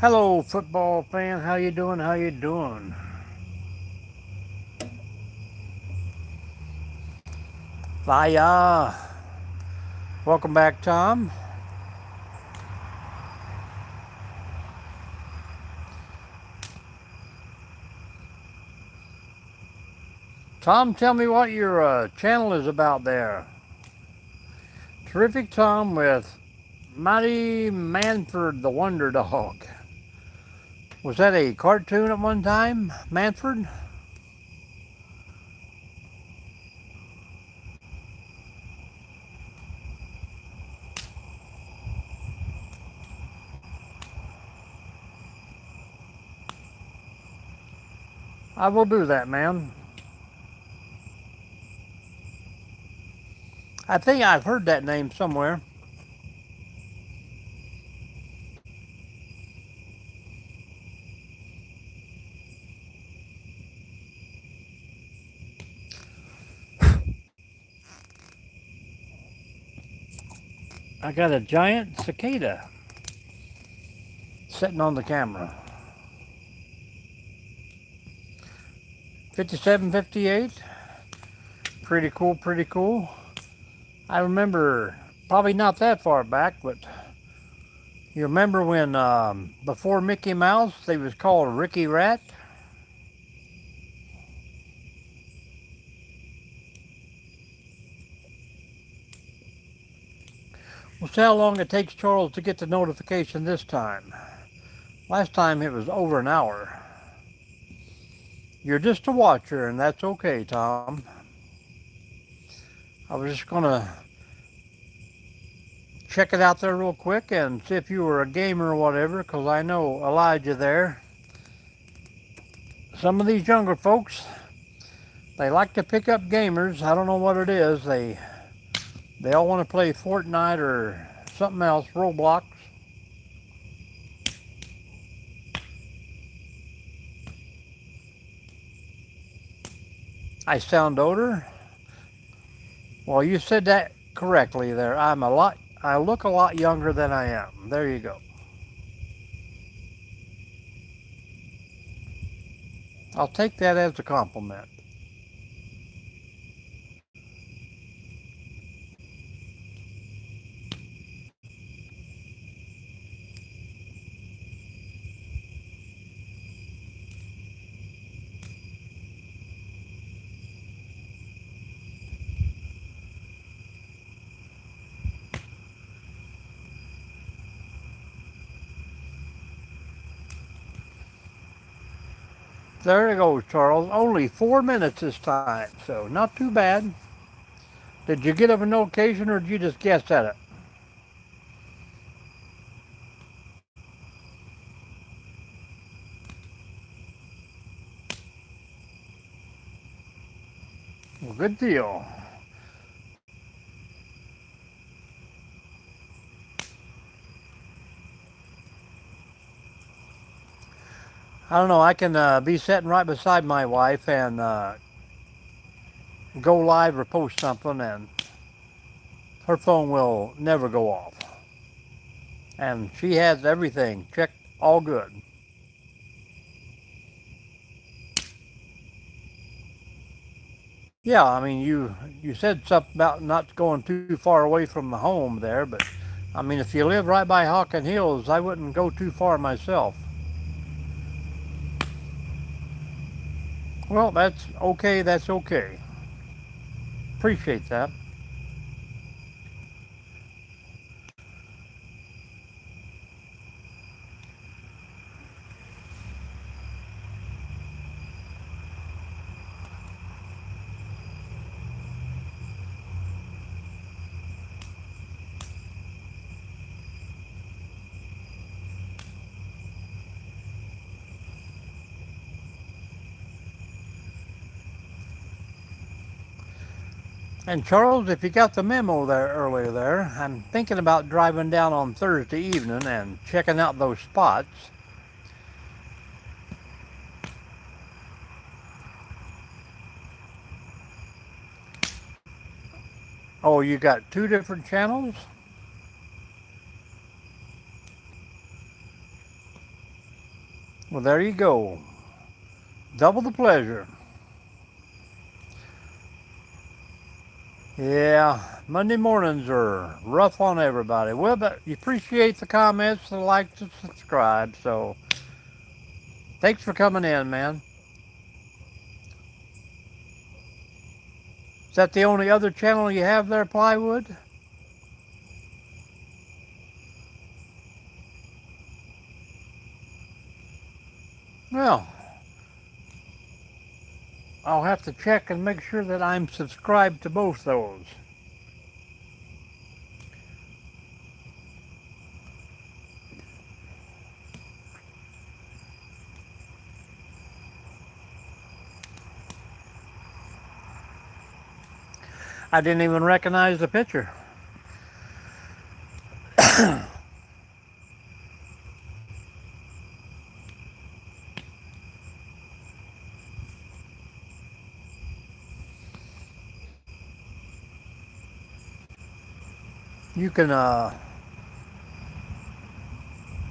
Hello, football fan. How you doing? How you doing? Vaya. Welcome back, Tom. Tom, tell me what your channel is about there. Terrific Tom with Mighty Manford the Wonder Dog. Was that a cartoon at one time, Manford? I will do that, man. I think I've heard that name somewhere. I got a giant cicada sitting on the camera. 5758. Pretty cool, pretty cool. I remember, probably not that far back, but you remember when before Mickey Mouse they was called Ricky Rat? We'll see how long it takes Charles to get the notification this time. Last time it was over an hour. You're just a watcher, and that's okay, Tom. I was just gonna check it out there real quick and see if you were a gamer or whatever, because I know Elijah there. Some of these younger folks, they like to pick up gamers. I don't know what it is. They all want to play Fortnite or something else, Roblox. I sound older. Well, you said that correctly there. I look a lot younger than I am. There you go. I'll take that as a compliment. There it goes, Charles. Only 4 minutes this time, so not too bad. Did you get a notification or did you just guess at it? Well, good deal. I don't know. I can be sitting right beside my wife and go live or post something, and her phone will never go off. And she has everything checked, all good. Yeah, I mean, you said something about not going too far away from the home there, but I mean, if you live right by Hawken Hills, I wouldn't go too far myself. Well, that's okay. That's okay. Appreciate that. And Charles, if you got the memo there earlier there, I'm thinking about driving down on Thursday evening and checking out those spots. Oh, you got two different channels? Well, there you go. Double the pleasure. Yeah, Monday mornings are rough on everybody. Well, but you appreciate the comments, the likes, and subscribe. So, thanks for coming in, man. Is that the only other channel you have there, Plywood? Well, I'll have to check and make sure that I'm subscribed to both those. I didn't even recognize the picture. You can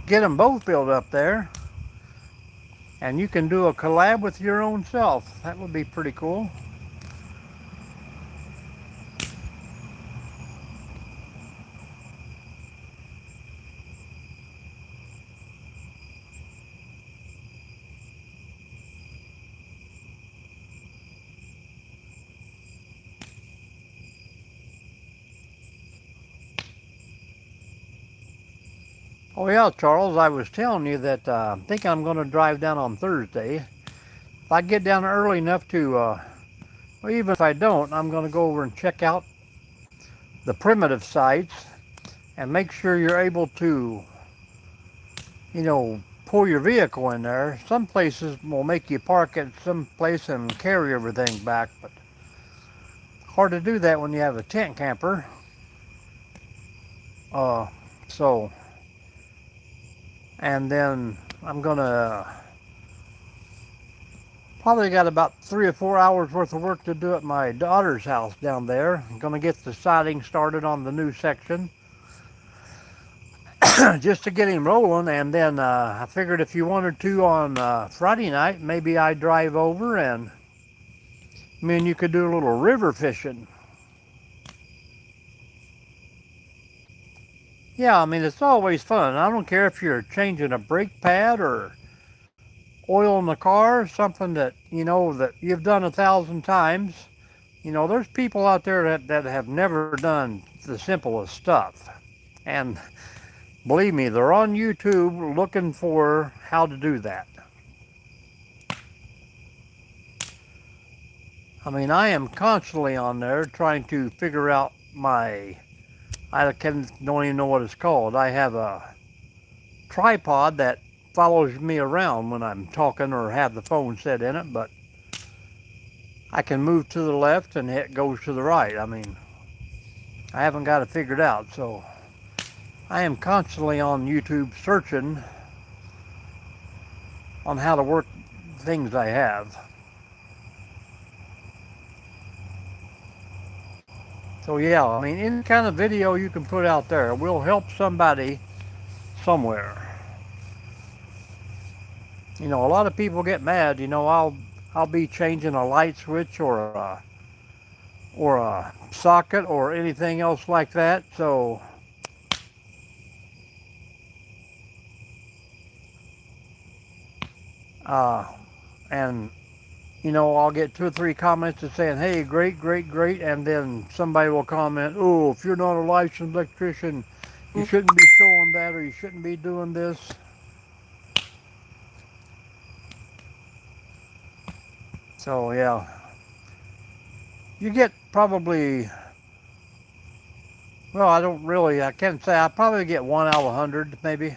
get them both built up there, and you can do a collab with your own self. That would be pretty cool. Oh yeah, Charles, I was telling you that I think I'm going to drive down on Thursday. If I get down early enough to, well, even if I don't, I'm going to go over and check out the primitive sites and make sure you're able to, pull your vehicle in there. Some places will make you park at some place and carry everything back, but hard to do that when you have a tent camper. So, and then I'm gonna probably got about 3 or 4 hours worth of work to do at my daughter's house down there. I'm gonna get the siding started on the new section just to get him rolling. And then I figured if you wanted to on Friday night, maybe I'd drive over and me and you could do a little river fishing. Yeah, I mean, it's always fun. I don't care if you're changing a brake pad or oil in the car, something that, that you've done 1,000 times. There's people out there that have never done the simplest stuff. And believe me, they're on YouTube looking for how to do that. I mean, I am constantly on there trying to figure out don't even know what it's called. I have a tripod that follows me around when I'm talking or have the phone set in it, but I can move to the left and it goes to the right. I mean, I haven't got it figured out, so I am constantly on YouTube searching on how to work things I have. So yeah, I mean, any kind of video you can put out there will help somebody somewhere. A lot of people get mad. I'll be changing a light switch or a socket or anything else like that. So and I'll get 2 or 3 comments that saying, "Hey, great, great, great," and then somebody will comment, "Oh, if you're not a licensed electrician, you shouldn't be showing that, or you shouldn't be doing this." So yeah, you get probably, well, I can't say, I probably get 1 out of 100, maybe.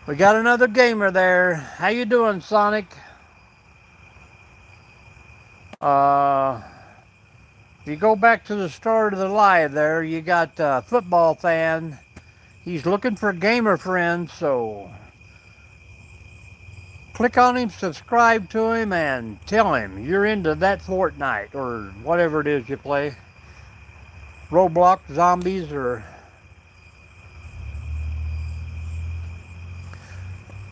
We got another gamer there. How you doing, Sonic? If you go back to the start of the live there, you got a football fan. He's looking for gamer friends, so click on him, subscribe to him, and tell him you're into that Fortnite or whatever it is you play. Roblox, zombies, or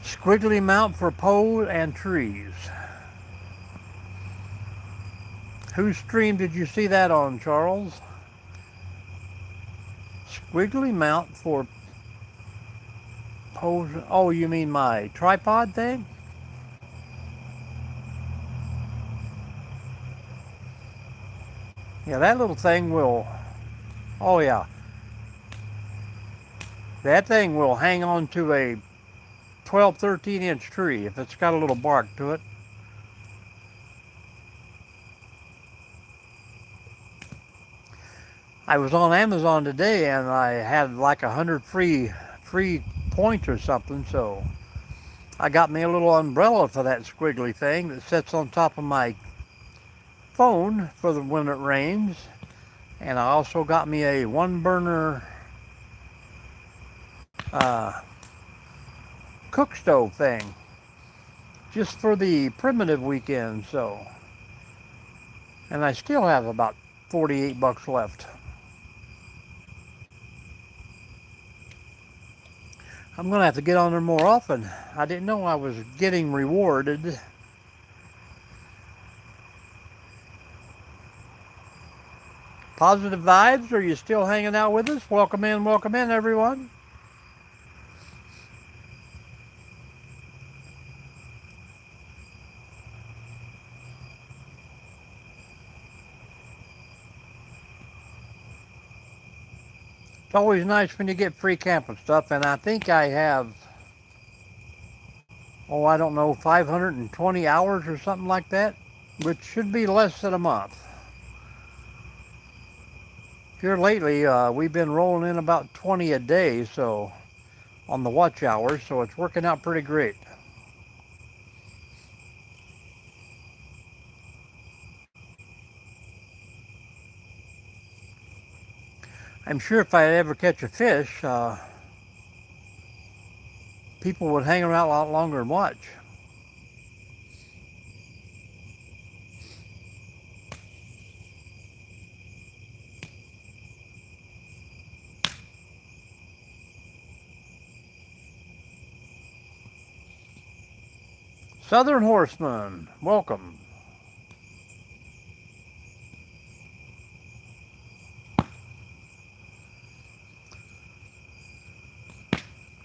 squiggly mount for pole and trees. Whose stream did you see that on, Charles? Squiggly mount for pose. Oh, you mean my tripod thing? Yeah, that little thing will. Oh, yeah. That thing will hang on to a 12, 13-inch tree if it's got a little bark to it. I was on Amazon today and I had like 100 free points or something, so I got me a little umbrella for that squiggly thing that sits on top of my phone for when it rains. And I also got me a one burner cook stove thing just for the primitive weekend. So, and I still have about 48 bucks left. I'm gonna have to get on there more often. I didn't know I was getting rewarded. Positive vibes, are you still hanging out with us? Welcome in, everyone. It's always nice when you get free camping stuff, and I think I have, oh, I don't know, 520 hours or something like that, which should be less than a month. Here lately, we've been rolling in about 20 a day, so on the watch hours, so it's working out pretty great. I'm sure if I ever catch a fish, people would hang around a lot longer and watch. Southern Horseman, welcome.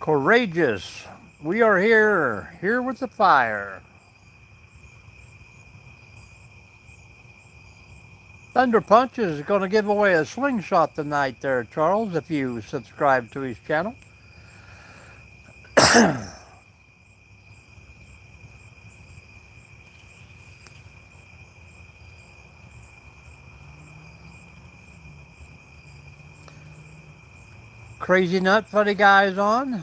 Courageous, we are here with the fire. Thunder Punch is going to give away a slingshot tonight there, Charles, if you subscribe to his channel. Crazy Nut Funny Guys on.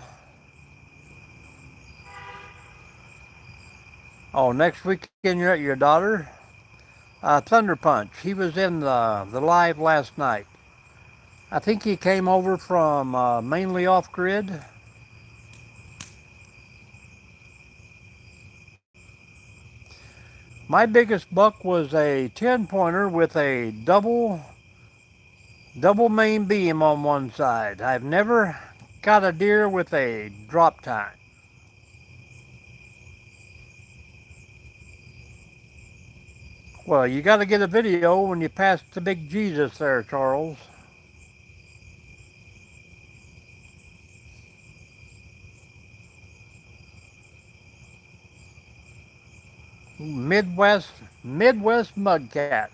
Oh, next weekend you're at your daughter? Thunder Punch, he was in the live last night. I think he came over from mainly off-grid. My biggest buck was a 10-pointer with a double main beam on one side. I've never got a deer with a drop tine. Well, you got to get a video when you pass the big Jesus there, Charles. Midwest Mudcats.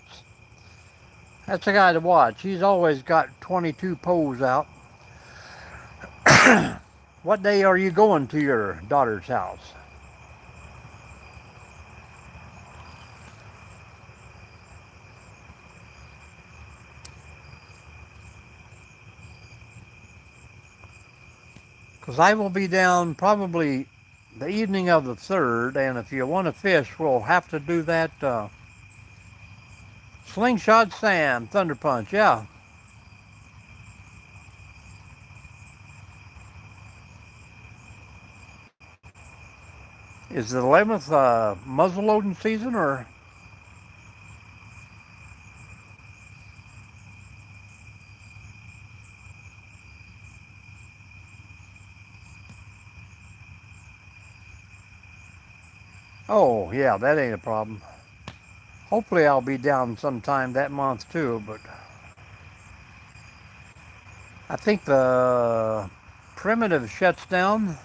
That's a guy to watch. He's always got 22 poles out. What day are you going to your daughter's house? because I will be down probably the evening of the 3rd, and if you want to fish, we'll have to do that Slingshot Sam Thunder Punch. Yeah. Is the 11th muzzle loading season, or? Oh, yeah, that ain't a problem. Hopefully I'll be down sometime that month too, but I think the Primitive shuts down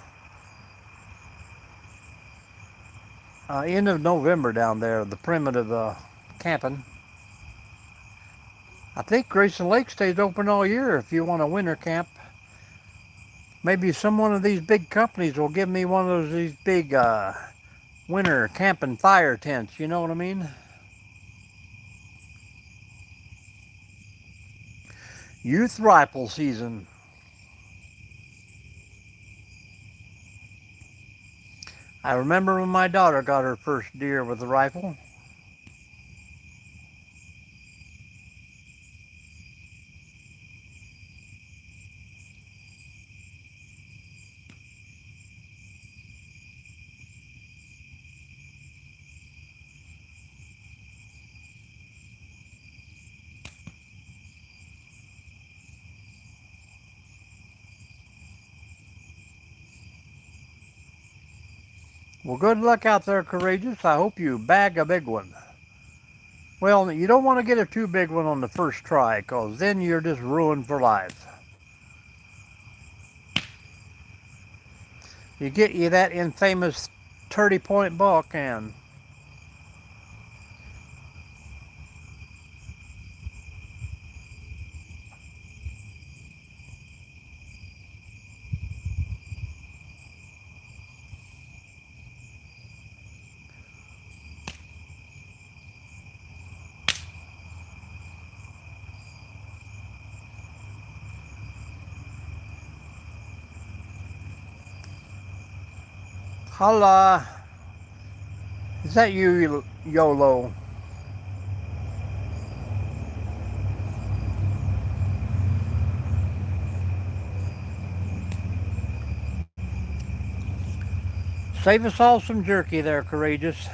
end of November down there, the Primitive camping. I think Grayson Lake stays open all year if you want a winter camp. Maybe some one of these big companies will give me one of these big winter camping fire tents, you know what I mean? Youth rifle season. I remember when my daughter got her first deer with a rifle. Well, good luck out there, Courageous. I hope you bag a big one. Well, you don't want to get a too big one on the first try, because then you're just ruined for life. You get you that infamous 30-point buck, and holla. Is that you, YOLO? Save us all some jerky there, Courageous.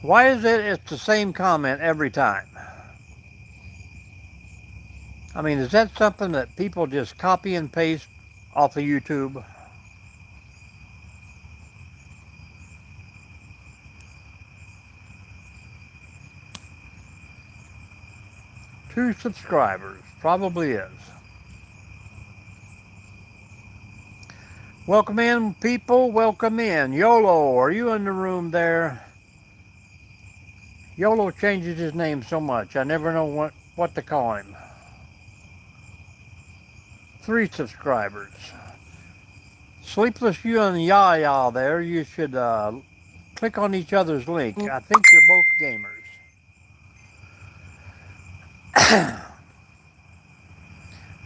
Why is it's the same comment every time? I mean, is that something that people just copy and paste off of YouTube? Two subscribers, probably is. Welcome in, people, welcome in. YOLO, are you in the room there? YOLO changes his name so much, I never know what to call him. 3 subscribers. Sleepless You and Yaya there, you should click on each other's link. I think you're both gamers.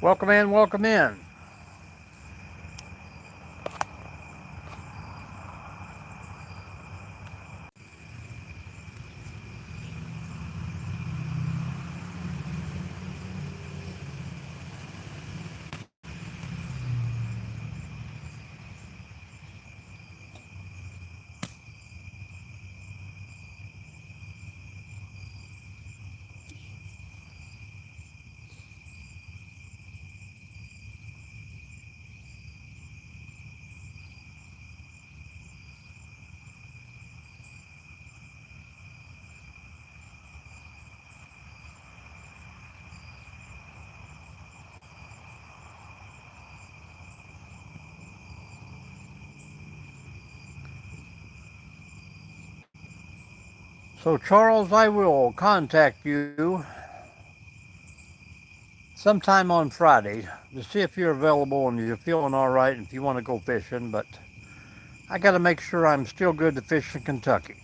Welcome in, welcome in. So Charles, I will contact you sometime on Friday to see if you're available and you're feeling all right and if you want to go fishing, but I got to make sure I'm still good to fish in Kentucky.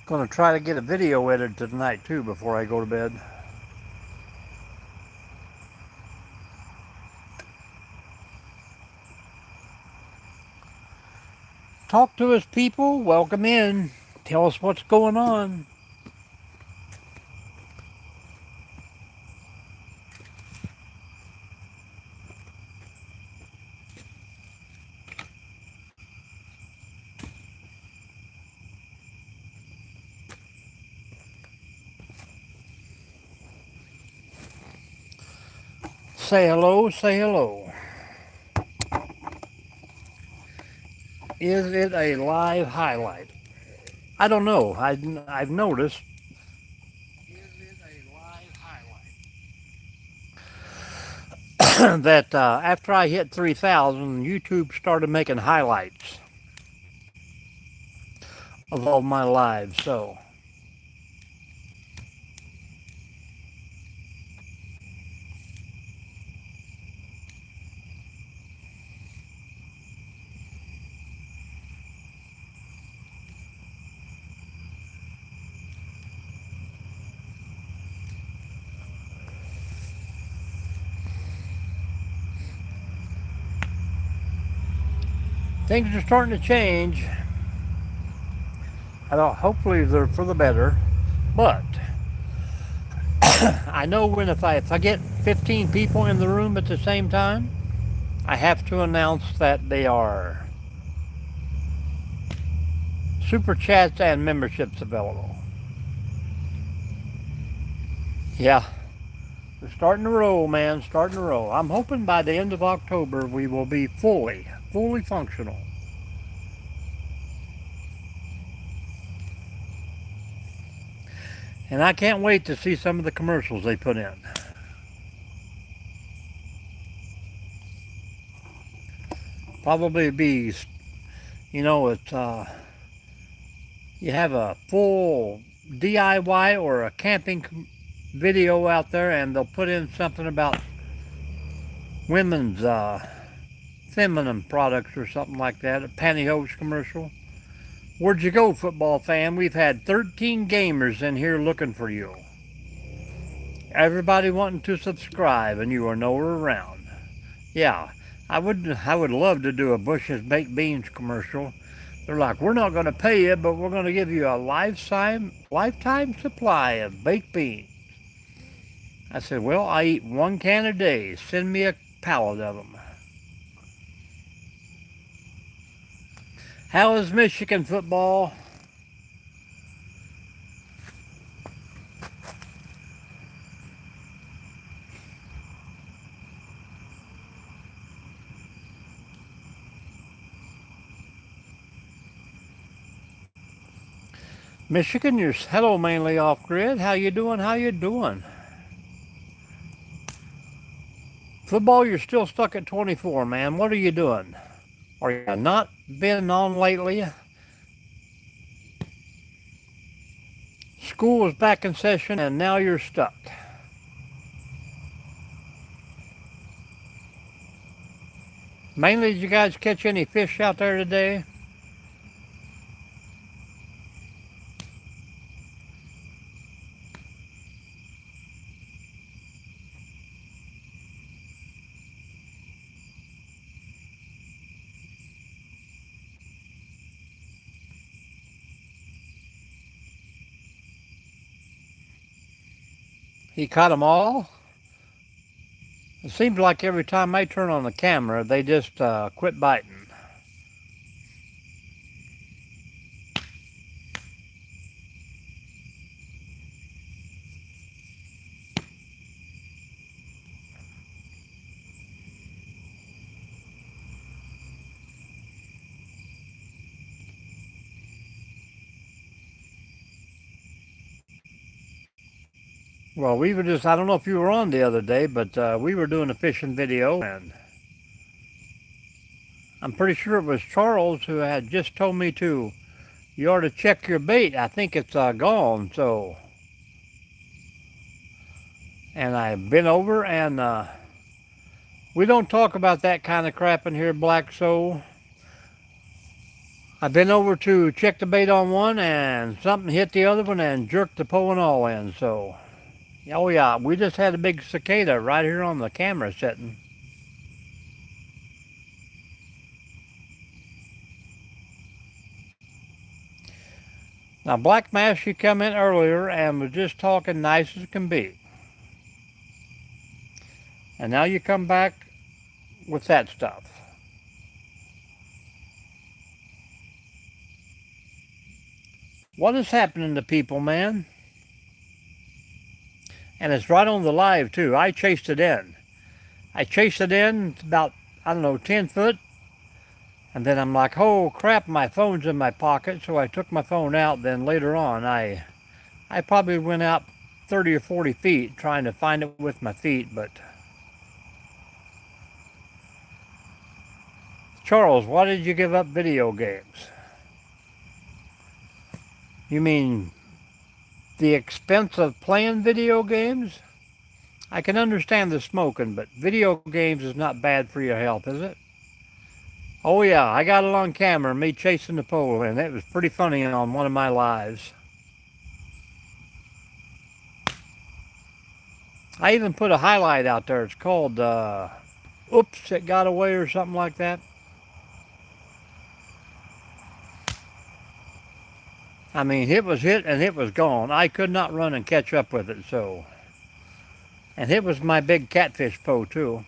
Gonna try to get a video edited tonight too before I go to bed. Talk to us, people. Welcome in. Tell us what's going on. Say hello, say hello. Is it a live highlight? I don't know. I've noticed. Is it a live highlight? That after I hit 3,000, YouTube started making highlights of all my lives. So things are starting to change. Hopefully they're for the better. But I know when if I get 15 people in the room at the same time, I have to announce that they are super chats and memberships available. Yeah, we're starting to roll, man. Starting to roll. I'm hoping by the end of October we will be fully functional. And I can't wait to see some of the commercials they put in. Probably be, it's you have a full DIY or a camping video out there, and they'll put in something about women's feminine products or something like that, a pantyhose commercial. Where'd you go, football fan? We've had 13 gamers in here looking for you. Everybody wanting to subscribe, and you are nowhere around. Yeah, I would love to do a Bush's Baked Beans commercial. They're like, we're not going to pay you, but we're going to give you a lifetime supply of baked beans. I said, well, I eat 1 can a day. Send me a pallet of them. How is Michigan football? Michigan, you're hello mainly off grid. How you doing? How you doing? Football, you're still stuck at 24, man. What are you doing? Are you not been on lately? School is back in session and now you're stuck. Mainly, did you guys catch any fish out there today? He caught them all? It seems like every time I turn on the camera, they just quit biting. Well, we were just, I don't know if you were on the other day, but we were doing a fishing video, and I'm pretty sure it was Charles who had just told me you ought to check your bait. I think it's gone, so. And I've been over, and we don't talk about that kind of crap in here, Black Soul. I've been over to check the bait on one and something hit the other one and jerked the pole and all in. So, oh yeah, we just had a big cicada right here on the camera setting. Now, Black Mass, you come in earlier and was just talking nice as can be. And now you come back with that stuff. What is happening to people, man? And it's right on the live, too. I chased it in. I chased it in about, I don't know, 10 foot. And then I'm like, oh crap, my phone's in my pocket. So I took my phone out. Then later on, I probably went out 30 or 40 feet trying to find it with my feet. But Charles, why did you give up video games? You mean the expense of playing video games? I can understand the smoking, but video games is not bad for your health, is it? Oh yeah, I got it on camera, me chasing the pole, and it was pretty funny on one of my lives. I even put a highlight out there. It's called, Oops, It Got Away or something like that. I mean, it was hit and it was gone. I could not run and catch up with it, so. And it was my big catfish pole, too.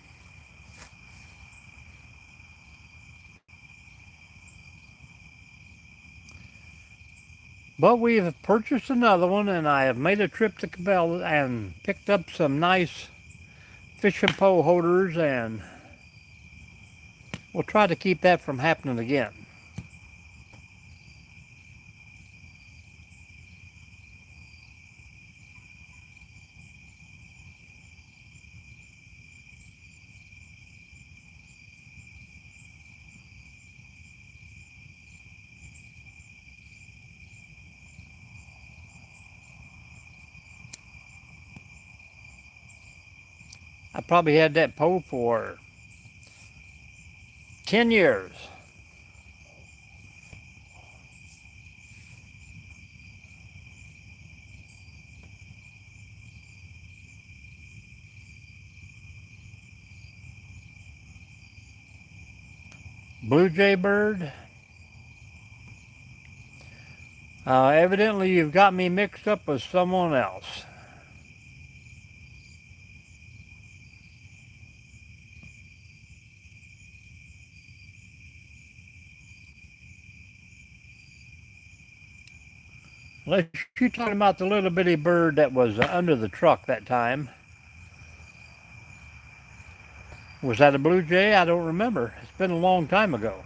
But we've purchased another one, and I have made a trip to Cabela and picked up some nice fishing pole holders, and we'll try to keep that from happening again. I probably had that pole for 10 years. Blue jay bird. Evidently you've got me mixed up with someone else. Unless you're talking about the little bitty bird that was under the truck that time. Was that a blue jay? I don't remember. It's been a long time ago.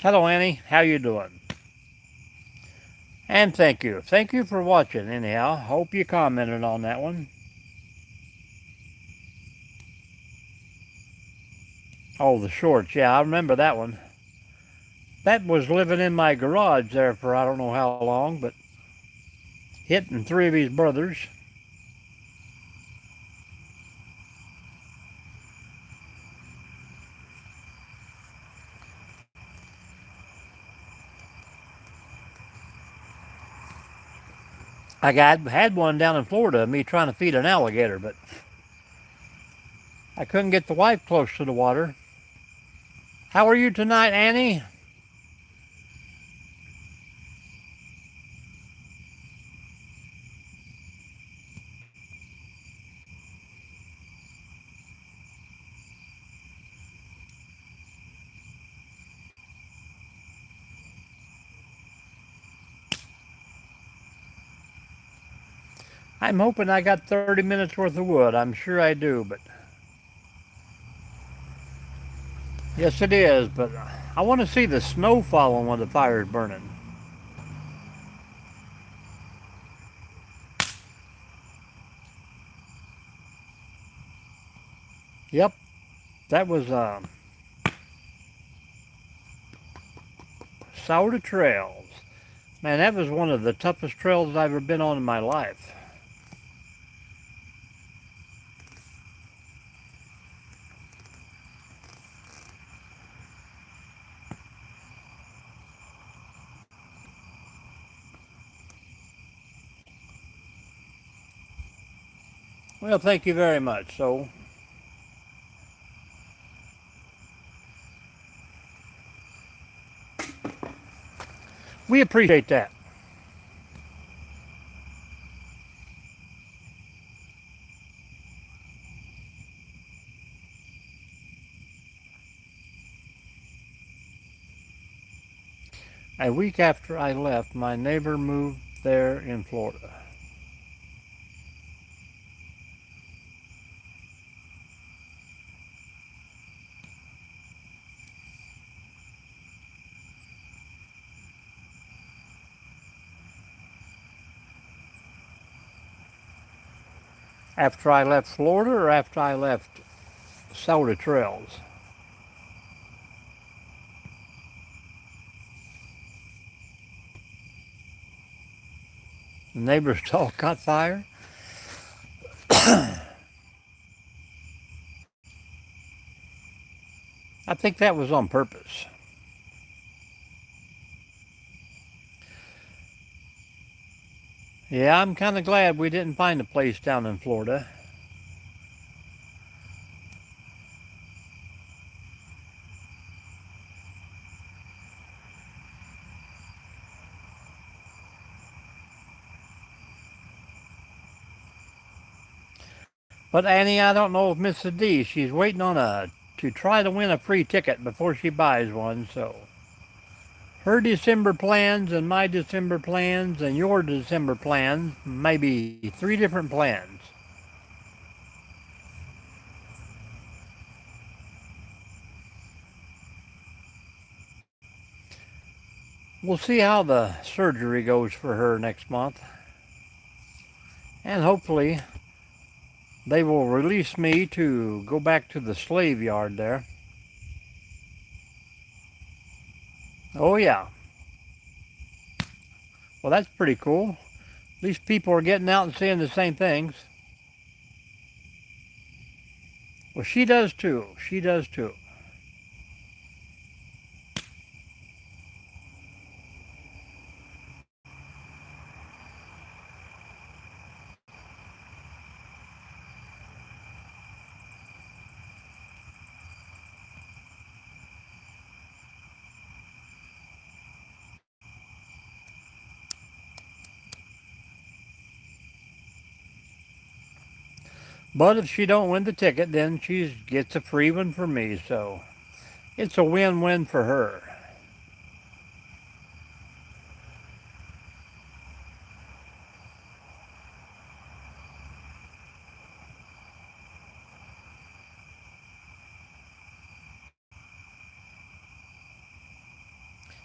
Hello, Annie. How you doing? And thank you. Thank you for watching, anyhow. Hope you commented on that one. Oh, the shorts. Yeah, I remember that one. That was living in my garage there for I don't know how long, but hitting 3 of his brothers. I had one down in Florida, me trying to feed an alligator, but I couldn't get the wife close to the water. How are you tonight, Annie? I'm hoping I got 30 minutes worth of wood. I'm sure I do, but yes, it is. But I want to see the snow falling when the fire is burning. Yep, that was Sour Trails. Man, that was one of the toughest trails I've ever been on in my life. Well, thank you very much. So, we appreciate that. A week after I left, my neighbor moved there in Florida. After I left Florida or after I left Soda Trails? The neighbor's dog caught fire? I think that was on purpose. Yeah, I'm kind of glad we didn't find a place down in Florida. But Annie, I don't know if Mrs. D, she's waiting on to try to win a free ticket before she buys one, so her December plans and my December plans and your December plans may be three different plans. We'll see how the surgery goes for her next month. And hopefully they will release me to go back to the slave yard there. Oh yeah. Well, that's pretty cool. At least people are getting out and seeing the same things. Well, she does too. She does too. But if she don't win the ticket, then she gets a free one for me. So it's a win-win for her.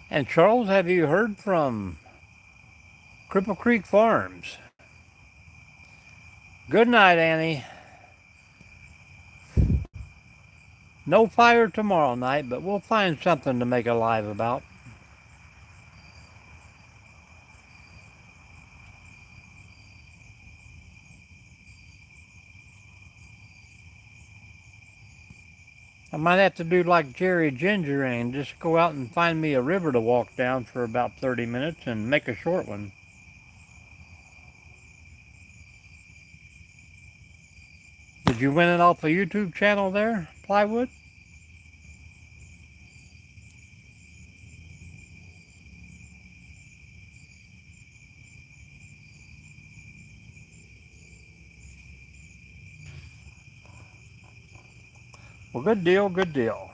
And Charles, have you heard from Cripple Creek Farms? Good night, Annie. No fire tomorrow night, but we'll find something to make a live about. I might have to do like Jerry Ginger and just go out and find me a river to walk down for about 30 minutes and make a short one. Did you win it off a YouTube channel there, Plywood? Well, good deal, good deal.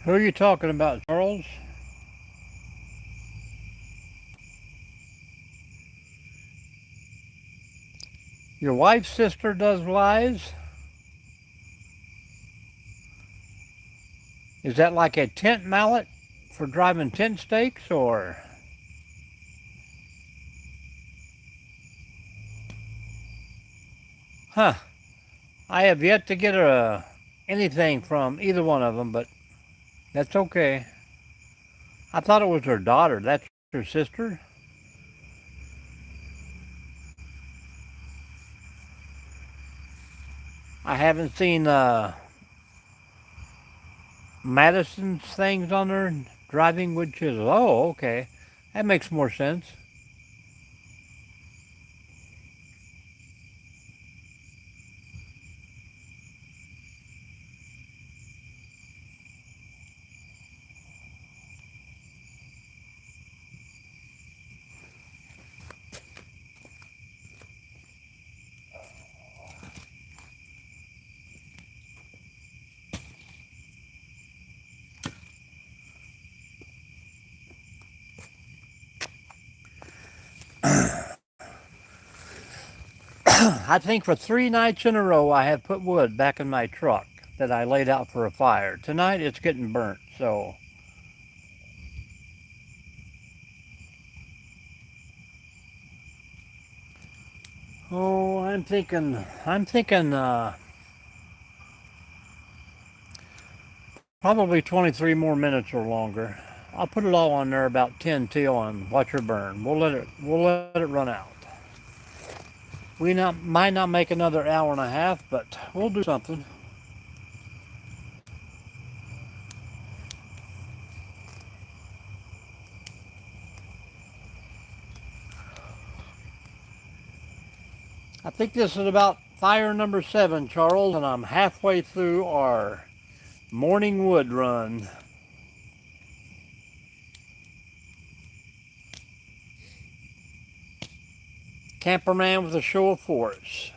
Who are you talking about, Charles? Your wife's sister does lives? Is that like a tent mallet for driving tent stakes or? Huh. I have yet to get anything from either one of them, but that's okay. I thought it was her daughter. That's her sister. I haven't seen Madison's things on there driving with chisels. Oh, okay. That makes more sense. I think for 3 nights in a row I have put wood back in my truck that I laid out for a fire. Tonight it's getting burnt, so oh, I'm thinking probably 23 more minutes or longer. I'll put it all on there about 10 till and watch her burn. We'll let it run out. Might not make another hour and a half, but we'll do something. I think this is about fire number 7, Charles, and I'm halfway through our morning wood run. Camperman with a show of force.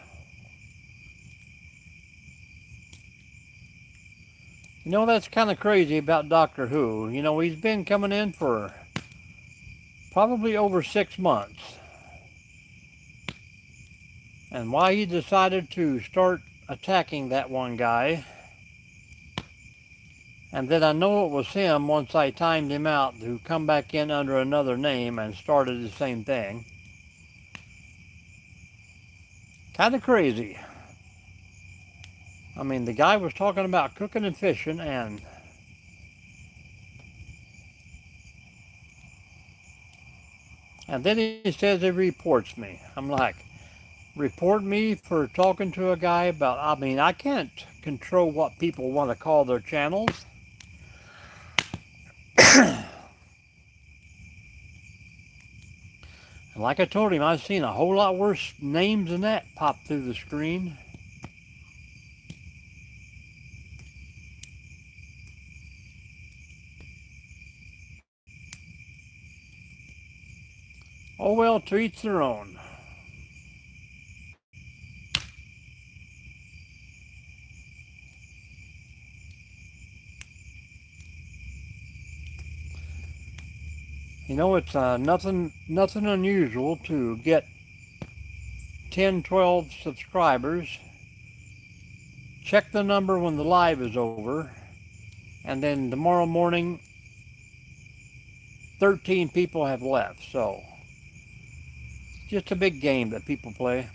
You know, that's kind of crazy about Doctor Who. You know, he's been coming in for probably over 6 months. And why he decided to start attacking that one guy, and then I know it was him once I timed him out to come back in under another name and started the same thing. Kind of crazy. I mean, the guy was talking about cooking and fishing, and then he says he reports me. I'm like, report me for talking to a guy about, I mean, I can't control what people want to call their channels. And like I told him, I've seen a whole lot worse names than that pop through the screen. Oh well, to each their own. You know, it's nothing unusual to get 10, 12 subscribers, check the number when the live is over, and then tomorrow morning 13 people have left. So just a big game that people play.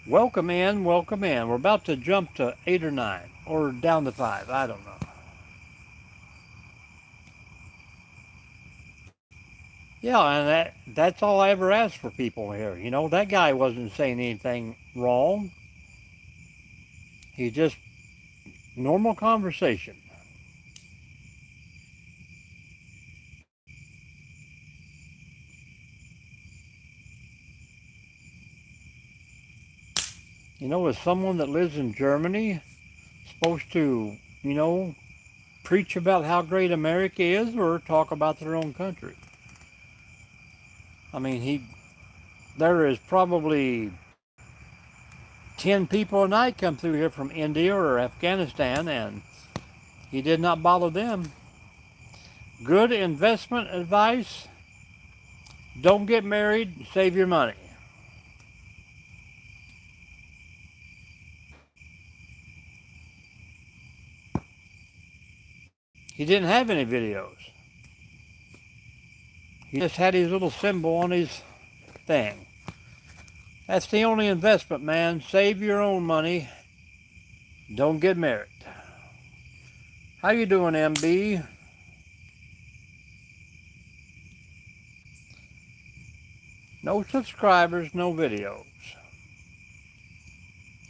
Welcome in, welcome in. We're about to jump to 8 or 9, or down to 5, I don't know. Yeah, and that's all I ever asked for people here. You know, that guy wasn't saying anything wrong. He just normal conversation. You know, as someone that lives in Germany, supposed to, you know, preach about how great America is or talk about their own country. I mean, there is probably 10 people a night come through here from India or Afghanistan, and he did not bother them. Good investment advice: don't get married, save your money. He didn't have any videos. He just had his little symbol on his thing. That's the only investment, man. Save your own money. Don't get married. How you doing, MB? No subscribers, no videos.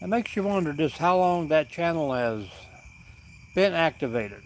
It makes you wonder just how long that channel has been activated.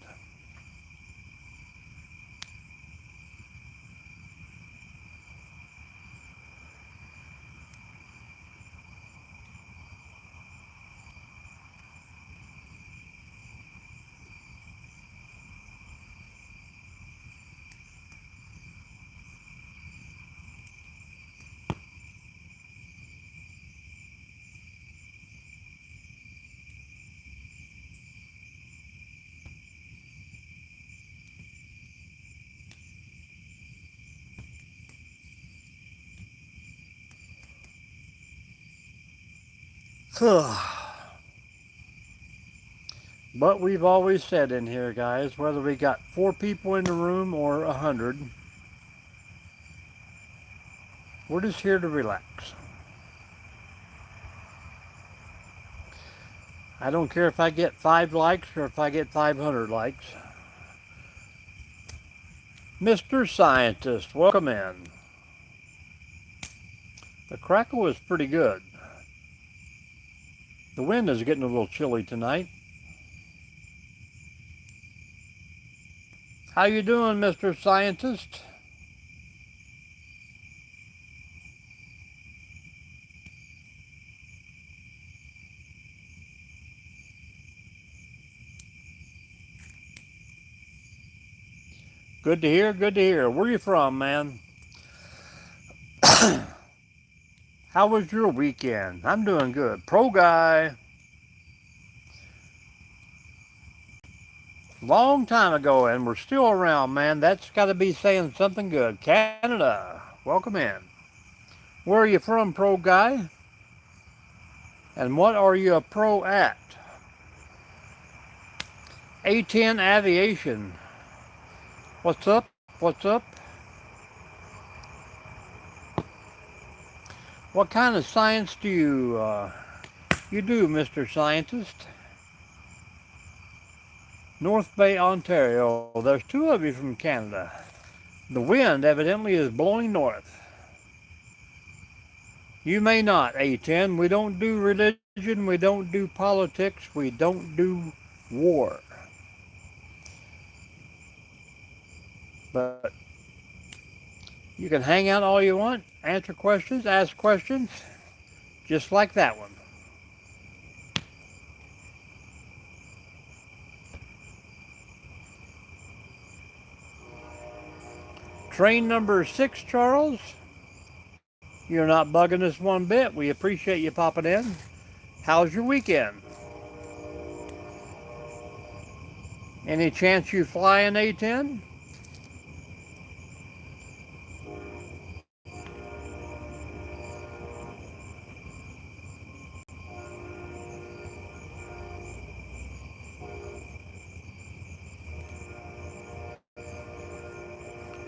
But we've always said in here, guys, whether we got 4 people in the room or 100, we're just here to relax. I don't care if I get 5 likes or if I get 500 likes. Mr. Scientist, welcome in. The crackle was pretty good. The wind is getting a little chilly tonight. How you doing, Mr. Scientist? Good to hear, good to hear. Where you from, man? How was your weekend? I'm doing good. Pro guy. Long time ago, and we're still around, man. That's got to be saying something good. Canada, welcome in. Where are you from, pro guy? And what are you a pro at? A10 Aviation. What's up? What's up? What kind of science do you do, Mr. Scientist? North Bay, Ontario. There's 2 of you from Canada. The wind evidently is blowing north. You may not, A10. We don't do religion, we don't do politics, we don't do war. But you can hang out all you want, answer questions, ask questions, just like that one. Train number 6, Charles. You're not bugging us one bit. We appreciate you popping in. How's your weekend? Any chance you fly an A10?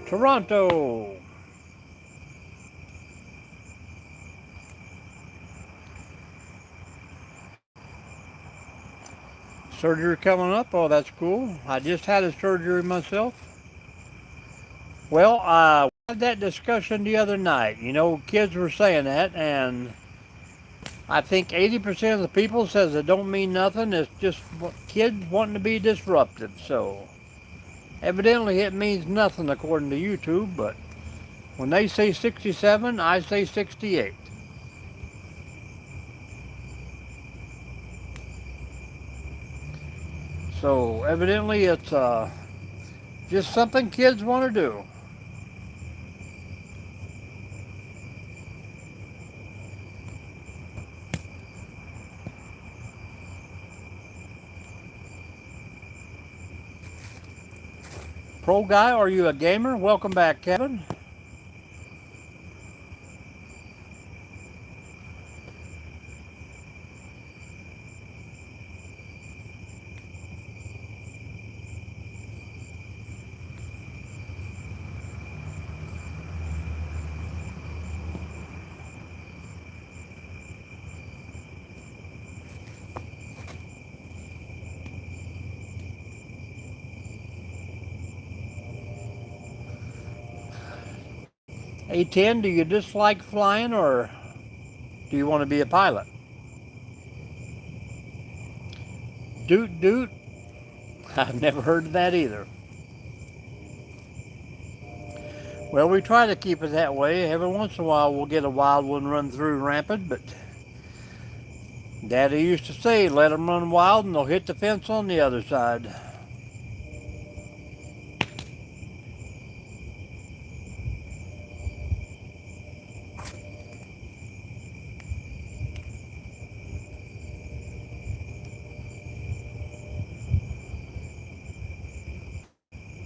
Toronto. Surgery coming up? Oh, that's cool. I just had a surgery myself. Well, we had that discussion the other night. You know, kids were saying that, and I think 80% of the people says it don't mean nothing. It's just kids wanting to be disruptive. So, evidently it means nothing according to YouTube, but when they say 67, I say 68. So, evidently it's just something kids want to do. Pro guy, are you a gamer? Welcome back, Kevin. A10, do you dislike flying or do you want to be a pilot? Doot doot. I've never heard of that either. Well, we try to keep it that way. Every once in a while we'll get a wild one run through rampant, but Daddy used to say, let them run wild and they'll hit the fence on the other side.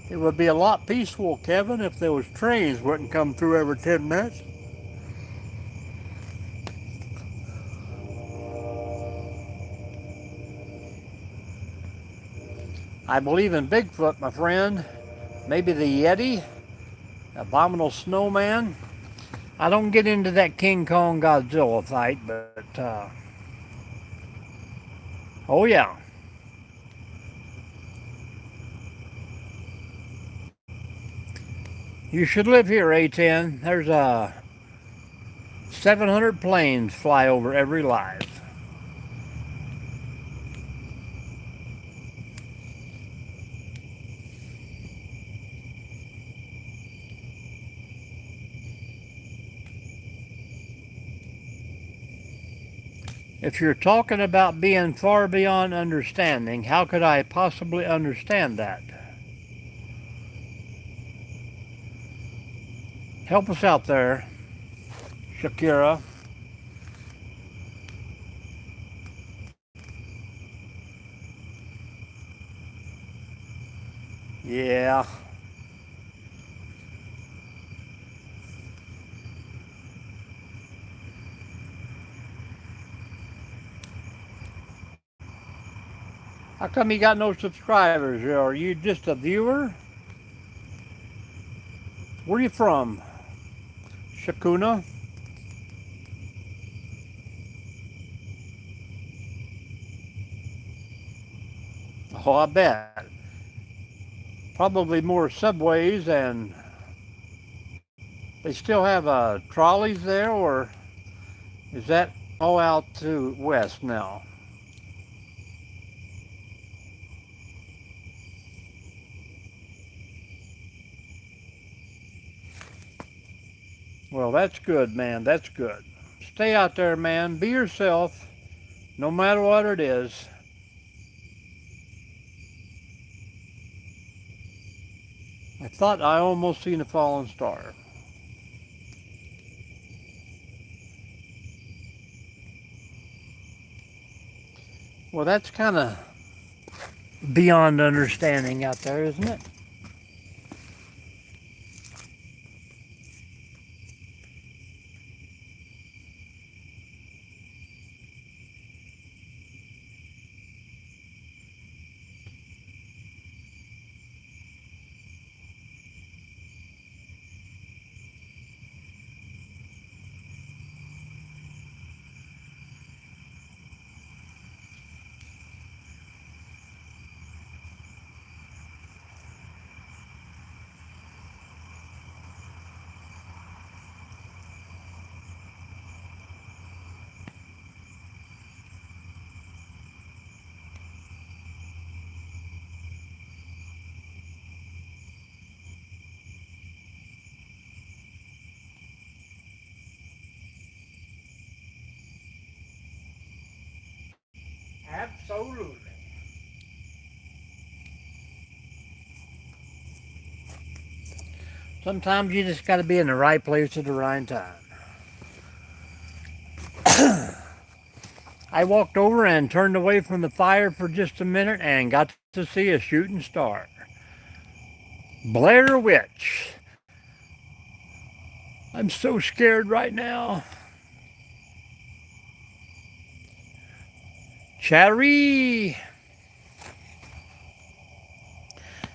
It would be a lot peaceful, Kevin, if there was trains wouldn't come through every 10 minutes. I believe in Bigfoot, my friend. Maybe the Yeti, abominable snowman. I don't get into that King Kong Godzilla fight, but oh yeah. You should live here, A10. There's 700 planes fly over every live. If you're talking about being far beyond understanding, how could I possibly understand that? Help us out there, Shakira. Yeah. How come you got no subscribers? Are you just a viewer? Where are you from? Shakuna? Oh, I bet. Probably more subways, and they still have trolleys there, or is that all out to west now? Well, that's good, man. That's good. Stay out there, man. Be yourself, no matter what it is. I thought I almost seen a fallen star. Well, that's kind of beyond understanding out there, isn't it? Absolutely. Sometimes you just got to be in the right place at the right time. I walked over and turned away from the fire for just a minute and got to see a shooting star. Blair Witch. I'm so scared right now. Chattery.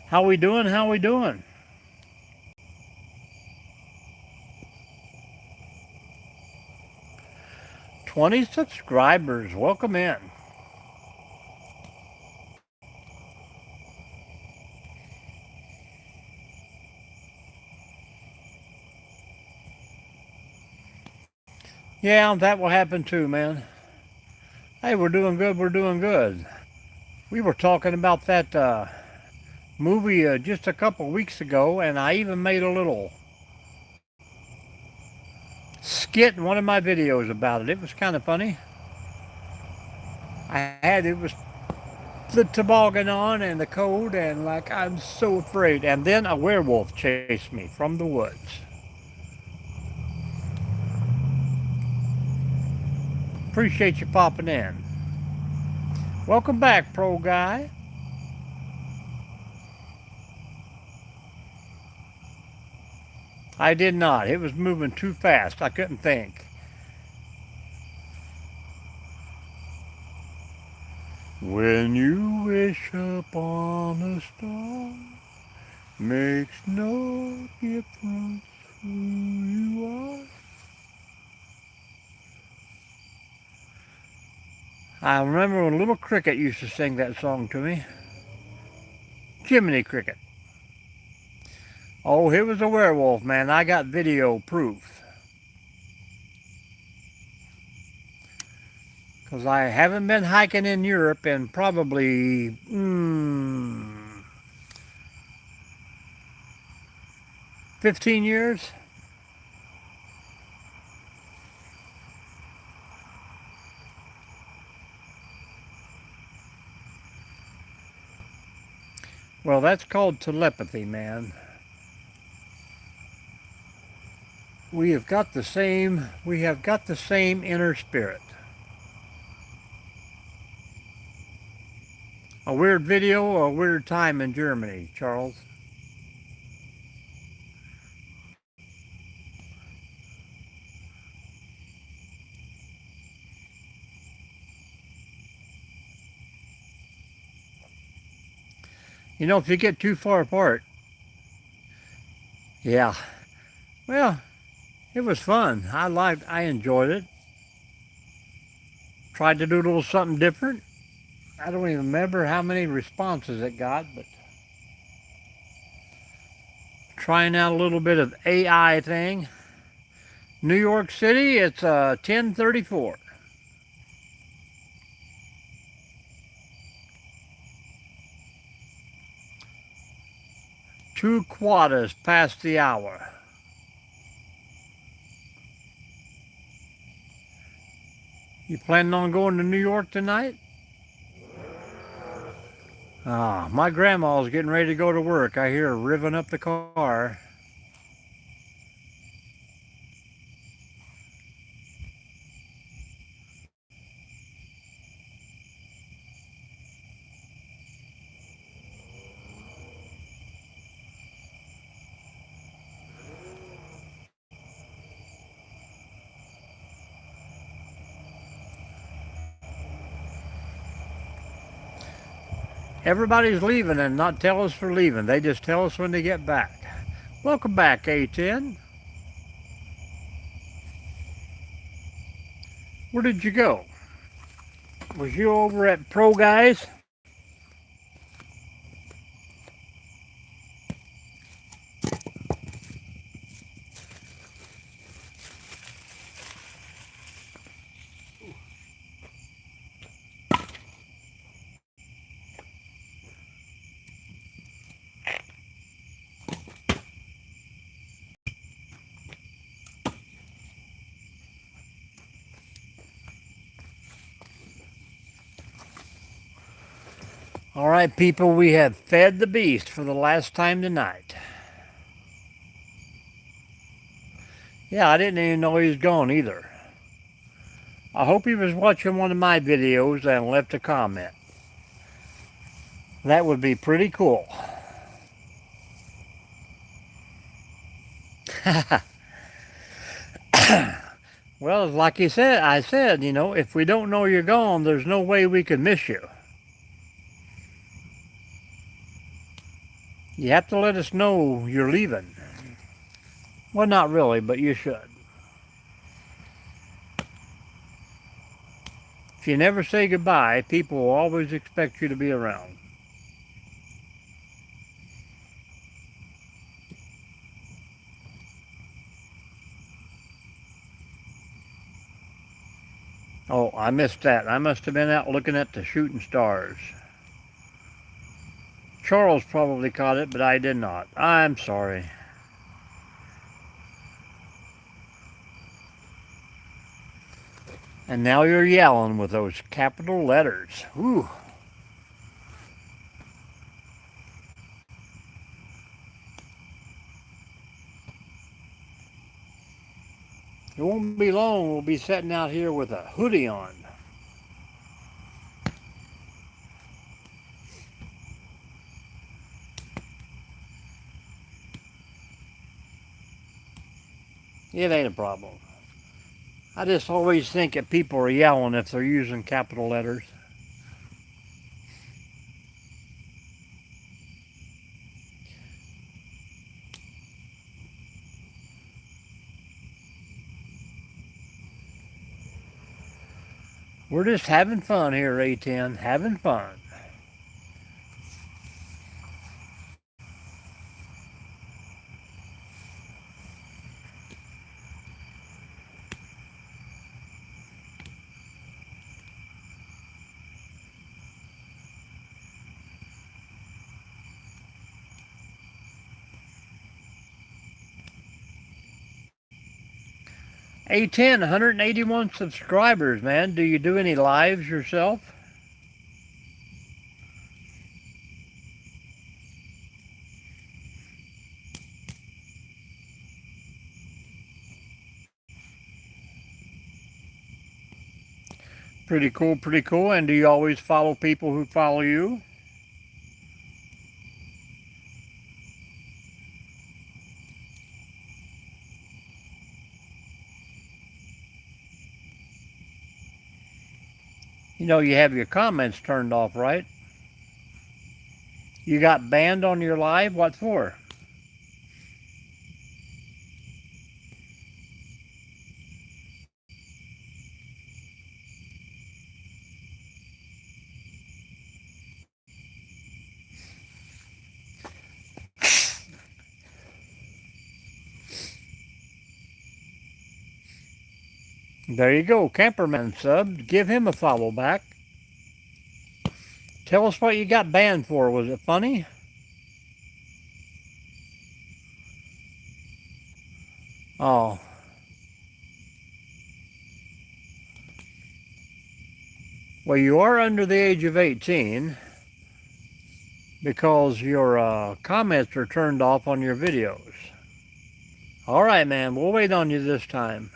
How we doing? How we doing? 20 subscribers. Welcome in. Yeah, that will happen too, man. Hey, we're doing good. We're doing good. We were talking about that movie just a couple weeks ago, and I even made a little skit in one of my videos about it. It was kind of funny. It was the toboggan on and the cold, and like I'm so afraid. And then a werewolf chased me from the woods. Appreciate you popping in. Welcome back, pro guy. I did not. It was moving too fast. I couldn't think. When you wish upon a star, makes no difference who you are. I remember when Little Cricket used to sing that song to me. Jiminy Cricket. Oh, he was a werewolf, man. I got video proof. Because I haven't been hiking in Europe in probably 15 years. Well, that's called telepathy, man. We have got the same inner spirit. A weird video or a weird time in Germany, Charles? You know, if you get too far apart, yeah. Well, it was fun. I enjoyed it. Tried to do a little something different. I don't even remember how many responses it got, but trying out a little bit of AI thing. New York City, it's 10:34. Two quarters past the hour. You planning on going to New York tonight? Ah, my grandma's getting ready to go to work. I hear her revving up the car. Everybody's leaving and not tell us for leaving. They just tell us when they get back. Welcome back, A10. Where did you go? Was you over at Pro Guys? All right, people, we have fed the beast for the last time tonight. Yeah, I didn't even know he was gone either. I hope he was watching one of my videos and left a comment. That would be pretty cool. Well, like you said, I said, you know, if we don't know you're gone, there's no way we could miss you. You have to let us know you're leaving. Well, not really, but you should. If you never say goodbye, people will always expect you to be around. Oh, I missed that. I must have been out looking at the shooting stars. Charles probably caught it, but I did not. I'm sorry. And now you're yelling with those capital letters. Whew. It won't be long. We'll be sitting out here with a hoodie on. It ain't a problem. I just always think that people are yelling if they're using capital letters. We're just having fun here, A10. Having fun. A10, 181 subscribers, man. Do you do any lives yourself? Pretty cool, pretty cool. And do you always follow people who follow you? You know, you have your comments turned off, right? You got banned on your live? What for? There you go, Camperman subbed. Give him a follow back. Tell us what you got banned for. Was it funny? Oh. Well, you are under the age of 18 because your comments are turned off on your videos. All right, man. We'll wait on you this time.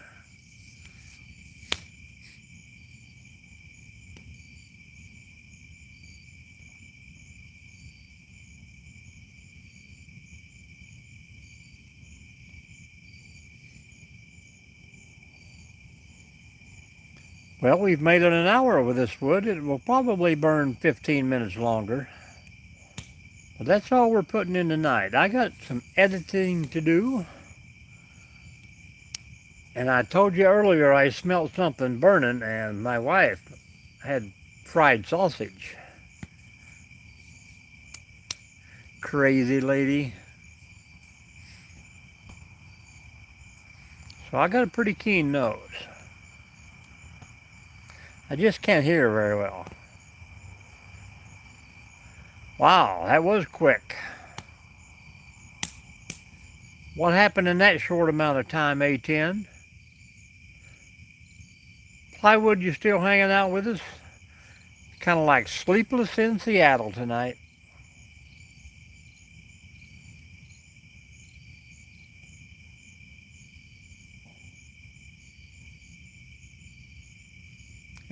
Well, we've made it an hour with this wood. It will probably burn 15 minutes longer. But that's all we're putting in tonight. I got some editing to do. And I told you earlier I smelled something burning, and my wife had fried sausage. Crazy lady. So I got a pretty keen nose. I just can't hear very well. Wow, that was quick. What happened in that short amount of time, A10? Plywood, you still hanging out with us? Kind of like sleepless in Seattle tonight.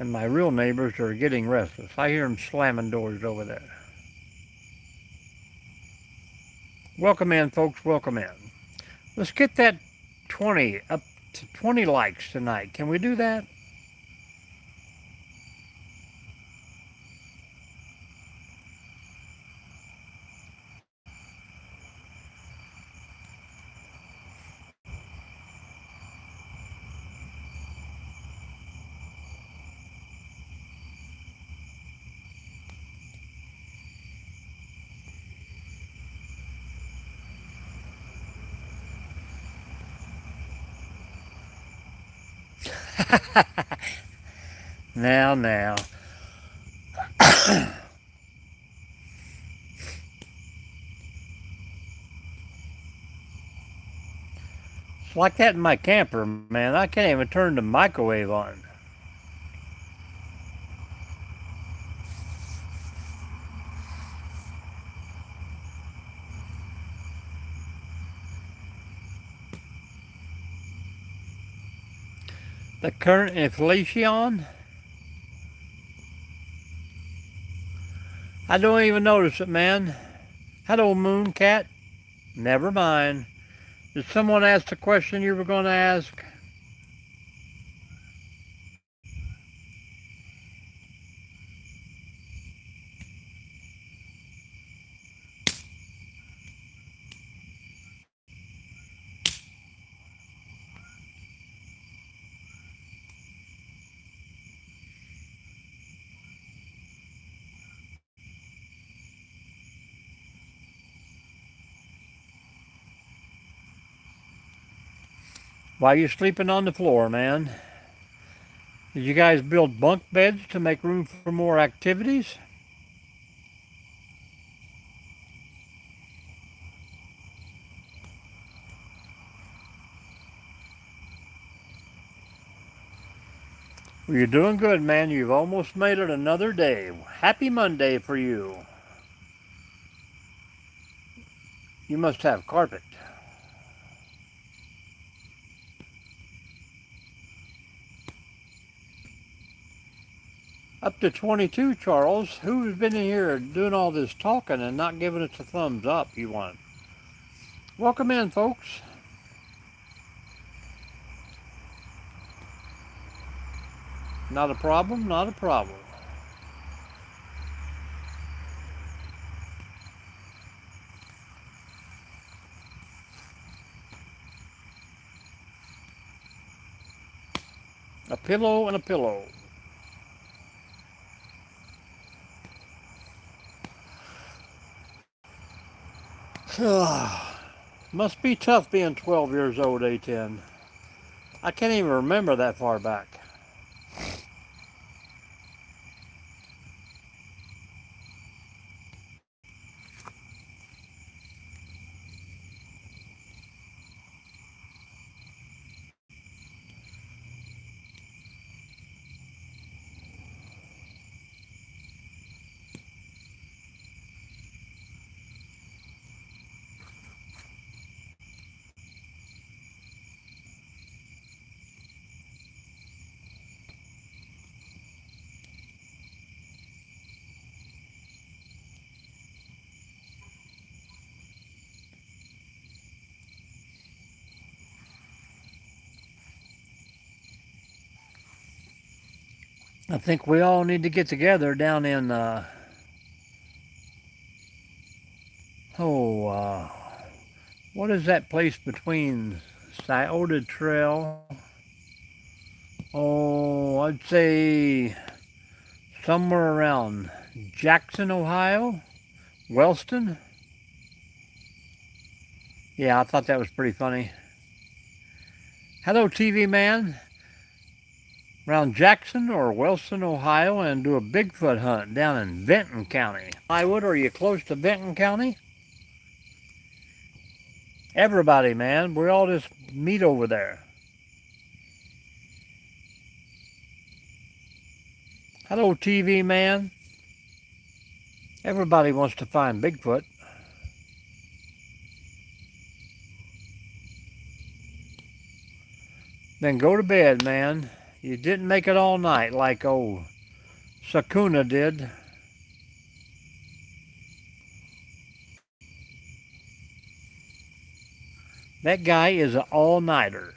And my real neighbors are getting restless. I hear them slamming doors over there. Welcome in, folks. Welcome in. Let's get that 20 up to 20 likes tonight. Can we do that? Now. It's like that in my camper, man. I can't even turn the microwave on. The current inflation, I don't even notice it, man. Hello, Moon Cat. Never mind. Did someone ask the question you were going to ask? Why are you sleeping on the floor, man? Did you guys build bunk beds to make room for more activities? Well, you're doing good, man. You've almost made it another day. Happy Monday for you. You must have carpet. Up to 22, Charles. Who's been in here doing all this talking and not giving us a thumbs up you want? Welcome in, folks. Not a problem, not a problem. A pillow and a pillow. Must be tough being 12 years old, A10. I can't even remember that far back. I think we all need to get together down in, what is that place between Scioto Trail? Oh, I'd say somewhere around Jackson, Ohio, Wellston. Yeah, I thought that was pretty funny. Hello, TV man. Around Jackson or Wellston, Ohio, and do a Bigfoot hunt down in Benton County. Iowa, are you close to Benton County? Everybody, man, we all just meet over there. Hello, TV man. Everybody wants to find Bigfoot. Then go to bed, man. You didn't make it all night like old Sakuna did. That guy is an all-nighter.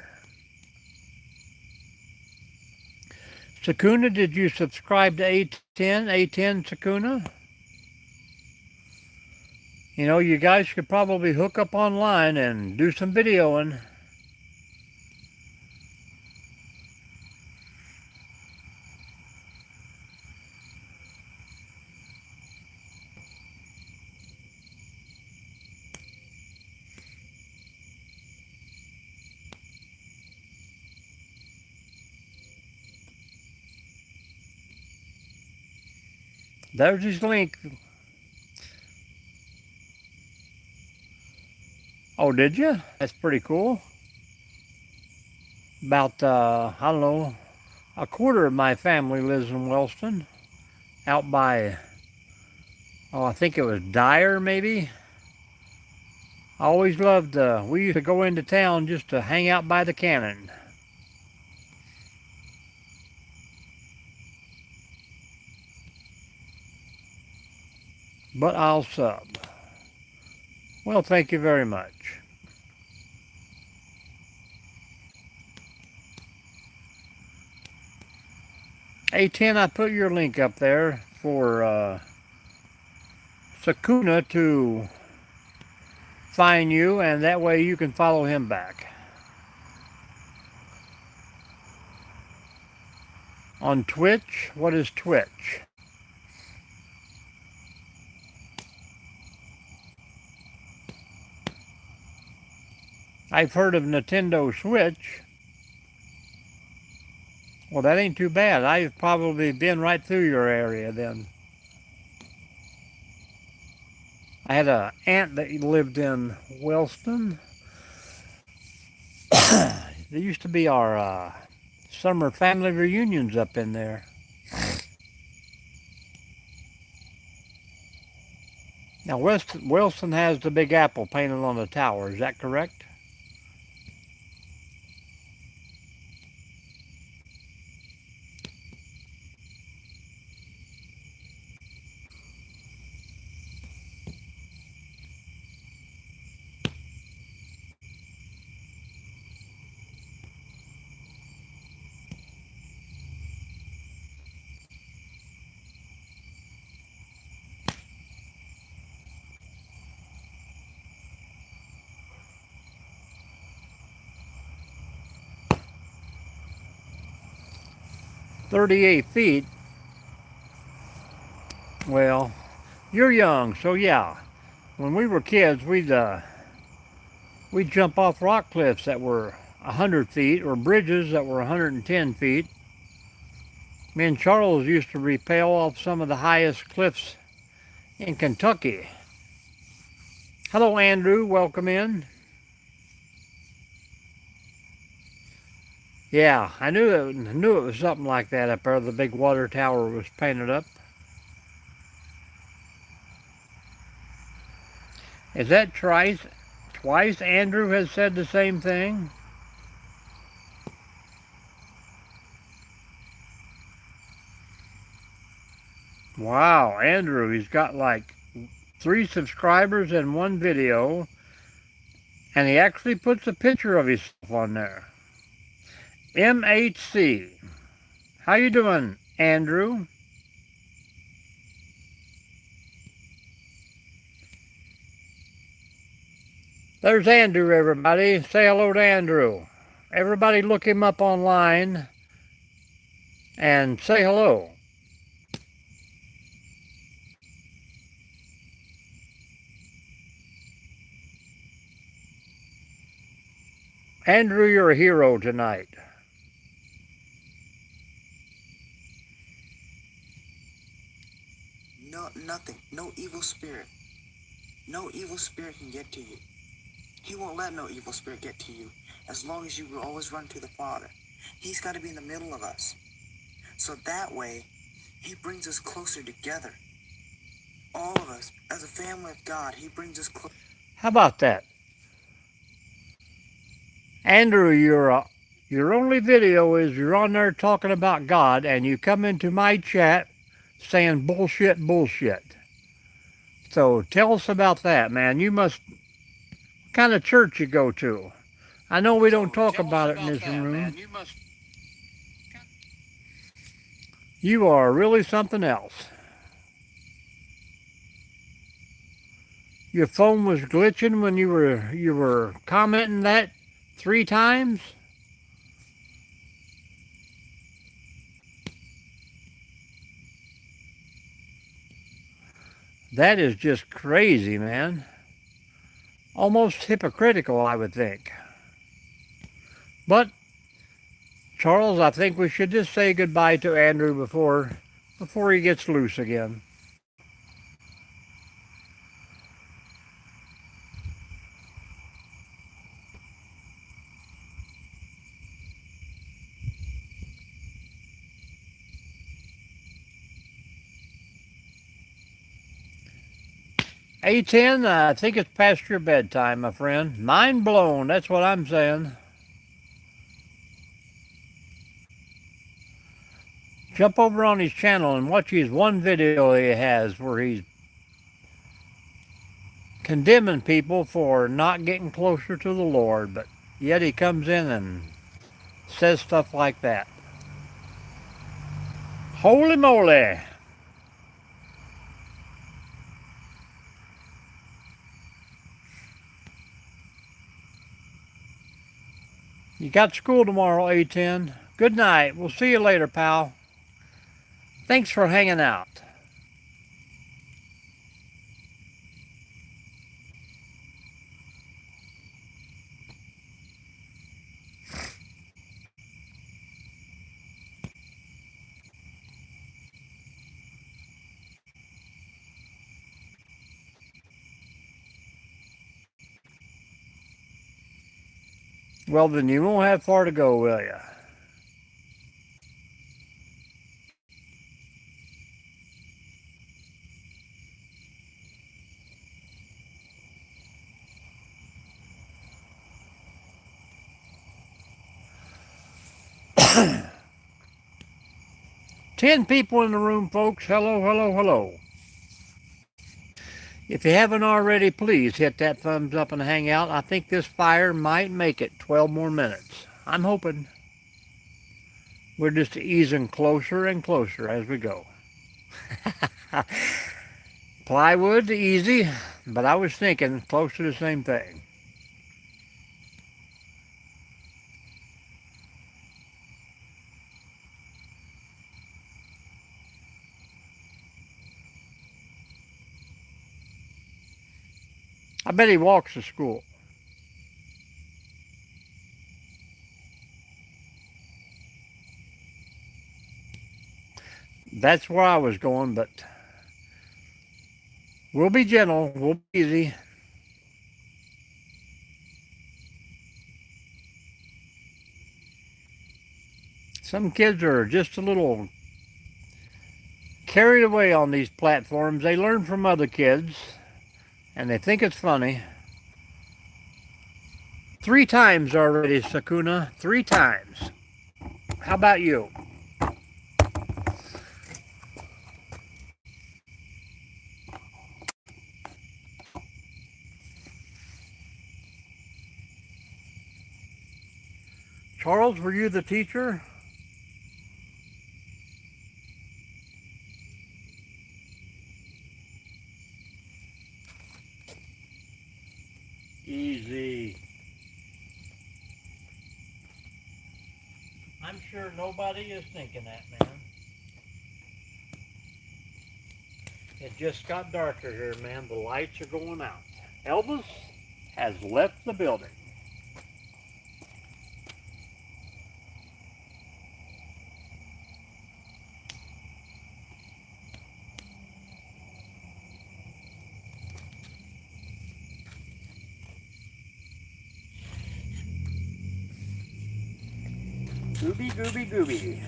Sakuna, did you subscribe to A10? A10 Sakuna? You know, you guys could probably hook up online and do some videoing. There's his link. Oh, did you? That's pretty cool. About, I don't know, a quarter of my family lives in Wellston, out by, oh, I think it was Dyer, maybe. I always loved, we used to go into town just to hang out by the cannon. But I'll sub. Well, thank you very much. A10, I put your link up there for Sakuna to find you, and that way you can follow him back. On Twitch? What is Twitch? I've heard of Nintendo Switch. Well, that ain't too bad. I've probably been right through your area then. I had an aunt that lived in Wellston. There used to be our summer family reunions up in there. Now, Wellston has the Big Apple painted on the tower. Is that correct? "38 feet? Well, you're young, so yeah. When we were kids, we'd jump off rock cliffs that were 100 feet or bridges that were 110 feet. Me and Charles used to rappel off some of the highest cliffs in Kentucky. Hello, Andrew. Welcome in. Yeah, I knew it was something like that up there. The big water tower was painted up. Is that twice Andrew has said the same thing? Wow, Andrew, he's got like 3 subscribers and 1 video, and he actually puts a picture of himself on there. MHC. How you doing, Andrew? There's Andrew, everybody. Say hello to Andrew. Everybody look him up online and say hello. Andrew, you're a hero tonight. No, nothing. No evil spirit. No evil spirit can get to you. He won't let no evil spirit get to you as long as you will always run to the Father. He's got to be in the middle of us. So that way, he brings us closer together. All of us, as a family of God, he brings us closer. How about that? Andrew, your only video is you're on there talking about God, and you come into my chat saying bullshit, bullshit. So tell us about that, man. What kind of church you go to? I know we don't talk about it in this room. You are really something else. Your phone was glitching when you were commenting that 3 times? That is just crazy, man. Almost hypocritical, I would think. But, Charles, I think we should just say goodbye to Andrew before he gets loose again. A10, I think it's past your bedtime, my friend. Mind blown, that's what I'm saying. Jump over on his channel and watch his one video he has where he's condemning people for not getting closer to the Lord, but yet he comes in and says stuff like that. Holy moly! You got school tomorrow, A10. Good night. We'll see you later, pal. Thanks for hanging out. Well, then you won't have far to go, will you? Ten people in the room, folks. Hello, hello, hello. If you haven't already, please hit that thumbs up and hang out. I think this fire might make it 12 more minutes. I'm hoping. We're just easing closer and closer as we go. Plywood, easy, but I was thinking close to the same thing. I bet he walks to school. That's where I was going, but we'll be gentle, we'll be easy. Some kids are just a little carried away on these platforms. They learn from other kids, and they think it's funny. 3 times already, Sakuna. 3 times. How about you? Charles, were you the teacher? Easy. I'm sure nobody is thinking that, man. It just got darker here, man. The lights are going out. Elvis has left the building. Gooby, gooby, gooby.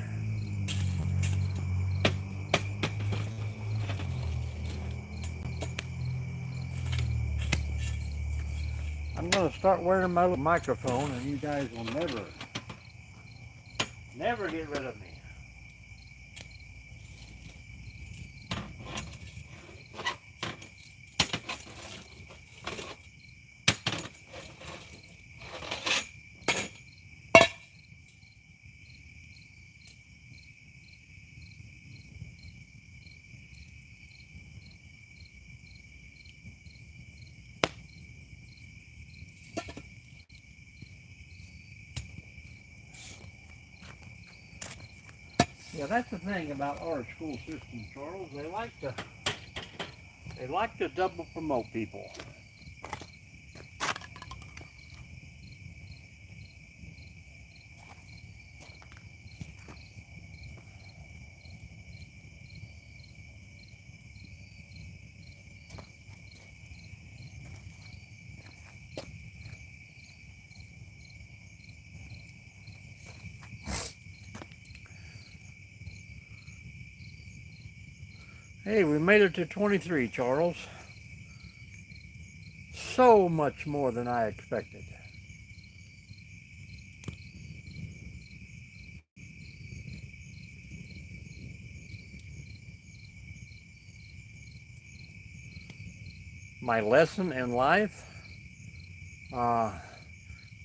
I'm going to start wearing my little microphone and you guys will never get rid of me. Yeah, that's the thing about our school system, Charles. They like to double promote people. Hey, we made it to 23, Charles. so much more than I expected. My lesson in life, uh,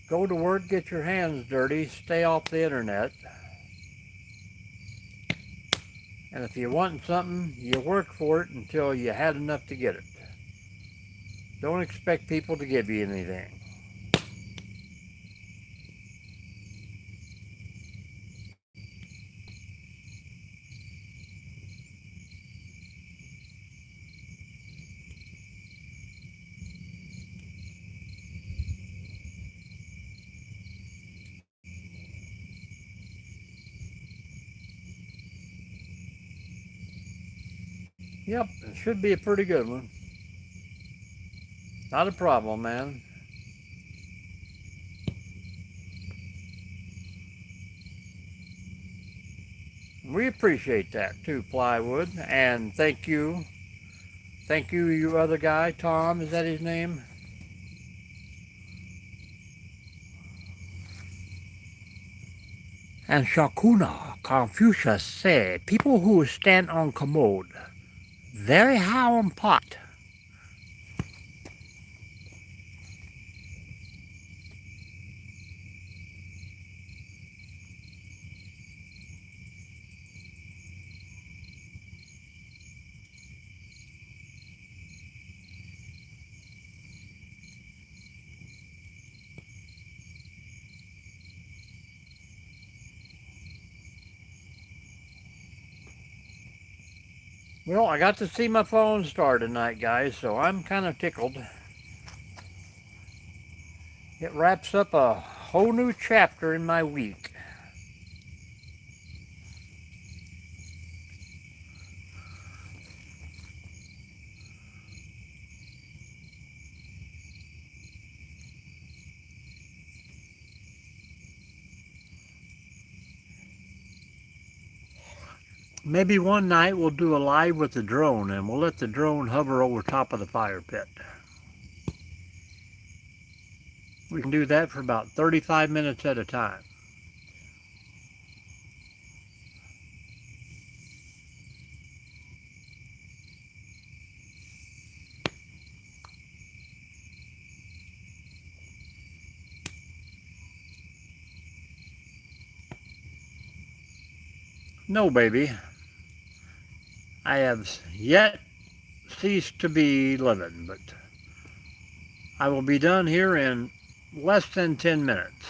go to work, get your hands dirty, stay off the internet. And if you want something, you work for it until you had enough to get it. Don't expect people to give you anything. Yep, it should be a pretty good one. Not a problem, man. We appreciate that too, Plywood. And thank you. Thank you, you other guy, Tom, is that his name? And Shakuna, Confucius said, people who stand on commode, very high on pot. Well, I got to see my phone star tonight, guys, so I'm kind of tickled. It wraps up a whole new chapter in my week. Maybe one night we'll do a live with the drone and we'll let the drone hover over top of the fire pit. We can do that for about 35 minutes at a time. No, baby. I have yet ceased to be living, but I will be done here in less than 10 minutes.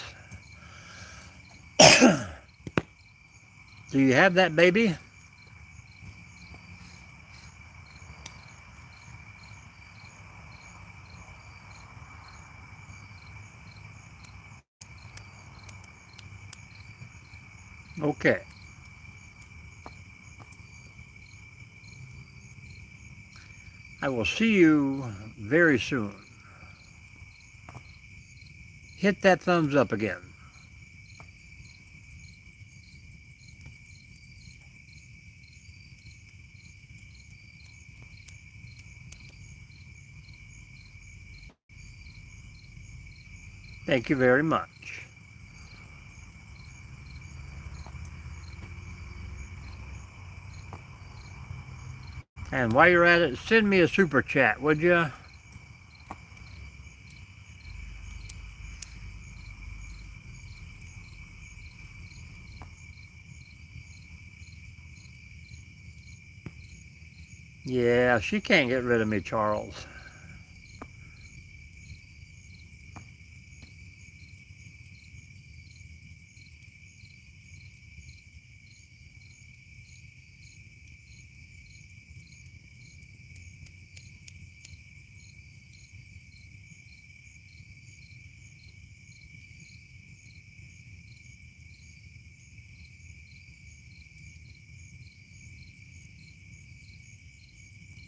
Do you have that, baby? Okay. I will see you very soon. Hit that thumbs up again. Thank you very much. And while you're at it, send me a super chat, would you? Yeah, she can't get rid of me, Charles.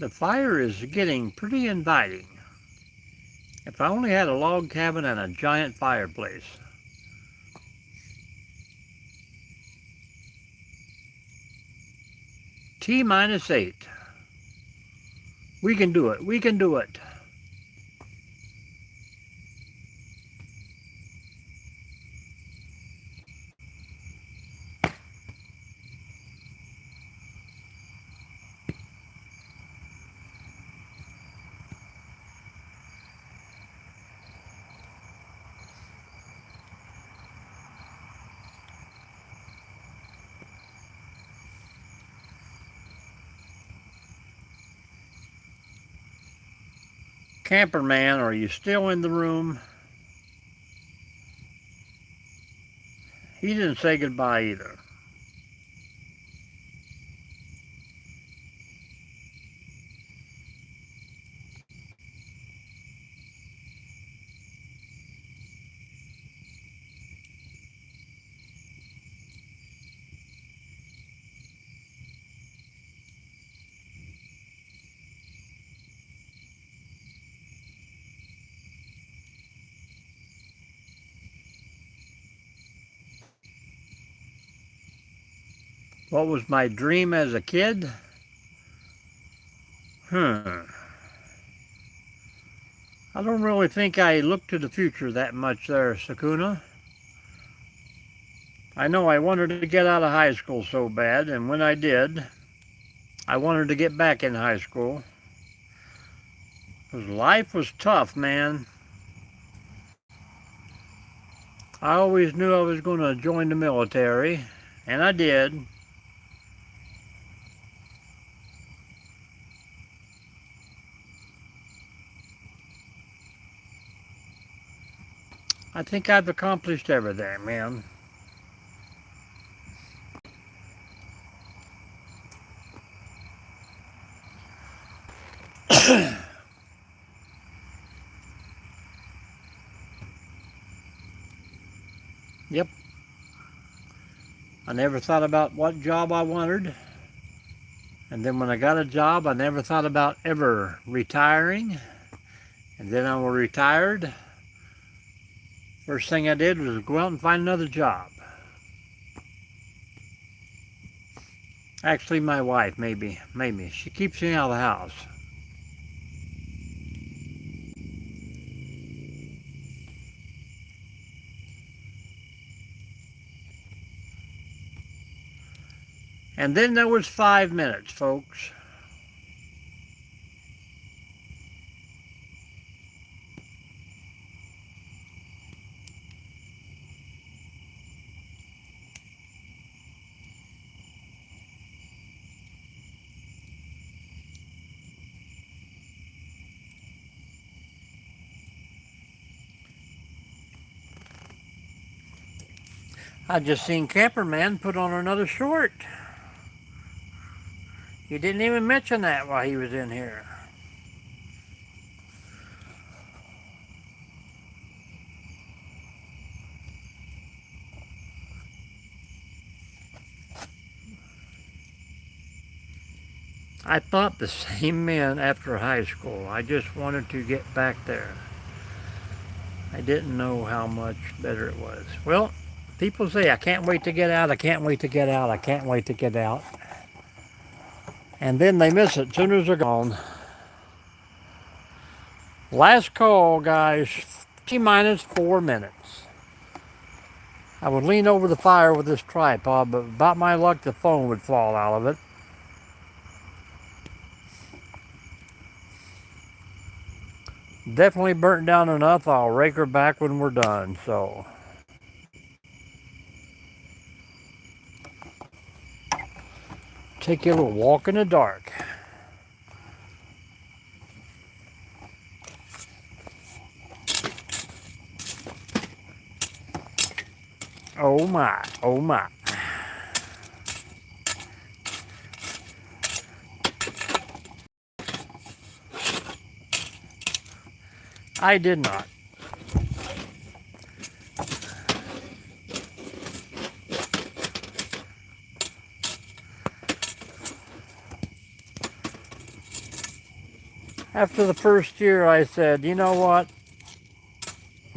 The fire is getting pretty inviting. If I only had a log cabin and a giant fireplace. T-8. We can do it. We can do it. Camperman, are you still in the room? He didn't say goodbye either. What was my dream as a kid? I don't really think I look to the future that much there, Sakuna. I know I wanted to get out of high school so bad, and when I did, I wanted to get back in high school. Because life was tough, man. I always knew I was going to join the military, and I did. I think I've accomplished everything, man. Yep. I never thought about what job I wanted. And then when I got a job, I never thought about ever retiring. And then I was retired. First thing I did was go out and find another job. Actually, my wife maybe. She keeps me out of the house. And then there was 5 minutes, folks. I just seen Camperman put on another short. He didn't even mention that while he was in here. I thought the same man after high school. I just wanted to get back there. I didn't know how much better it was. Well, people say, I can't wait to get out, I can't wait to get out, I can't wait to get out. And then they miss it as soon as they're gone. Last call, guys, T-minus 4 minutes. I would lean over the fire with this tripod, but about my luck, the phone would fall out of it. Definitely burnt down enough. I'll rake her back when we're done, so. Take you a little walk in the dark. Oh my, oh my. I did not. After the first year, I said, you know what?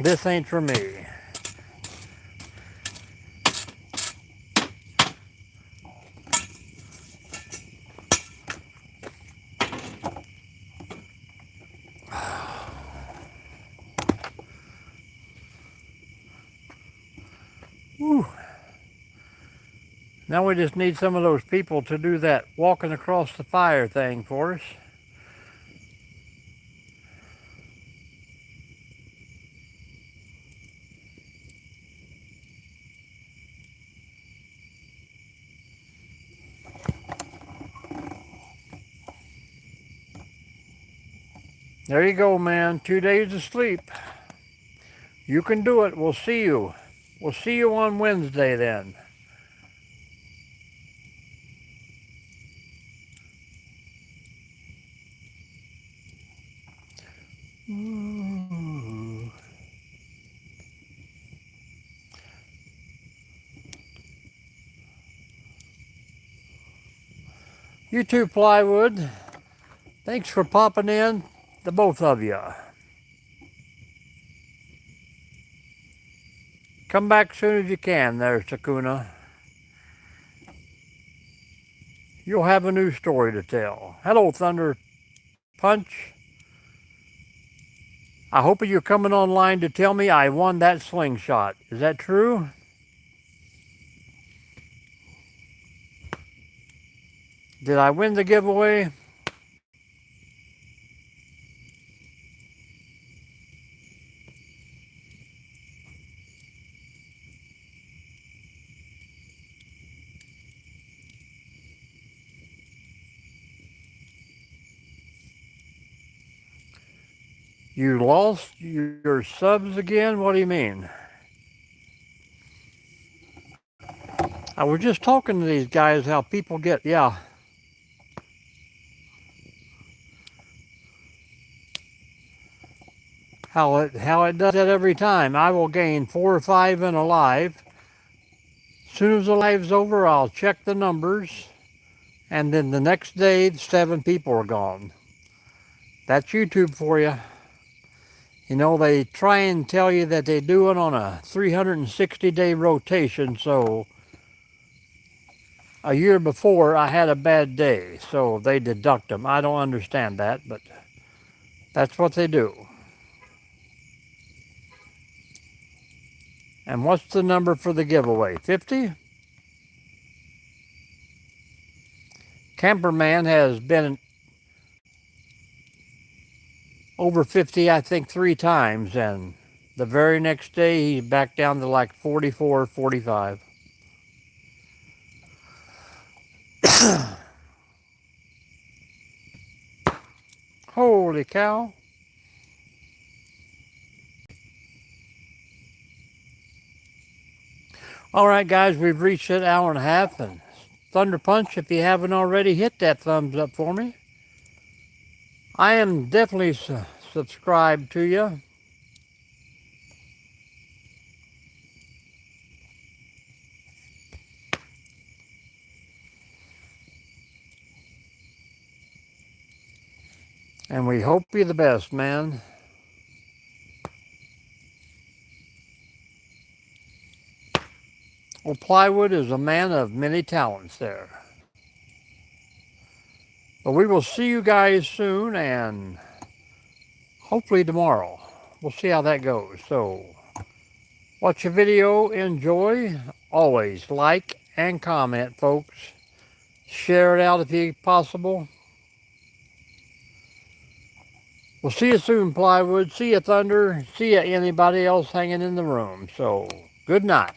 This ain't for me. Whew. Now we just need some of those people to do that walking across the fire thing for us. There you go, man. 2 days of sleep. You can do it. We'll see you. We'll see you on Wednesday then. Ooh. You too, Plywood. Thanks for popping in, the both of you. Come back soon as you can there, Sakuna. You'll have a new story to tell. Hello, Thunder Punch. I hope you're coming online to tell me I won that slingshot. Is that true? Did I win the giveaway? You lost your subs again? What do you mean? I was just talking to these guys how people get, yeah. How it does that every time. I will gain 4 or 5 in a live. As soon as the live's over, I'll check the numbers. And then the next day, 7 people are gone. That's YouTube for you. You know, they try and tell you that they do it on a 360-day rotation, so a year before I had a bad day, so they deduct them. I don't understand that, but that's what they do. And what's the number for the giveaway? 50? Camperman has been over 50, I think, 3 times, and the very next day he's back down to like 44, 45. Holy cow. All right, guys, we've reached that hour and a half, and Thunder Punch, if you haven't already, hit that thumbs up for me. I am definitely subscribed to you. And we hope you the best, man. Well, Plywood is a man of many talents there. But we will see you guys soon, and hopefully tomorrow. We'll see how that goes. So, watch the video, enjoy. Always like and comment, folks. Share it out if you possible. We'll see you soon, Plywood. See you, Thunder. See you, anybody else hanging in the room. So, good night.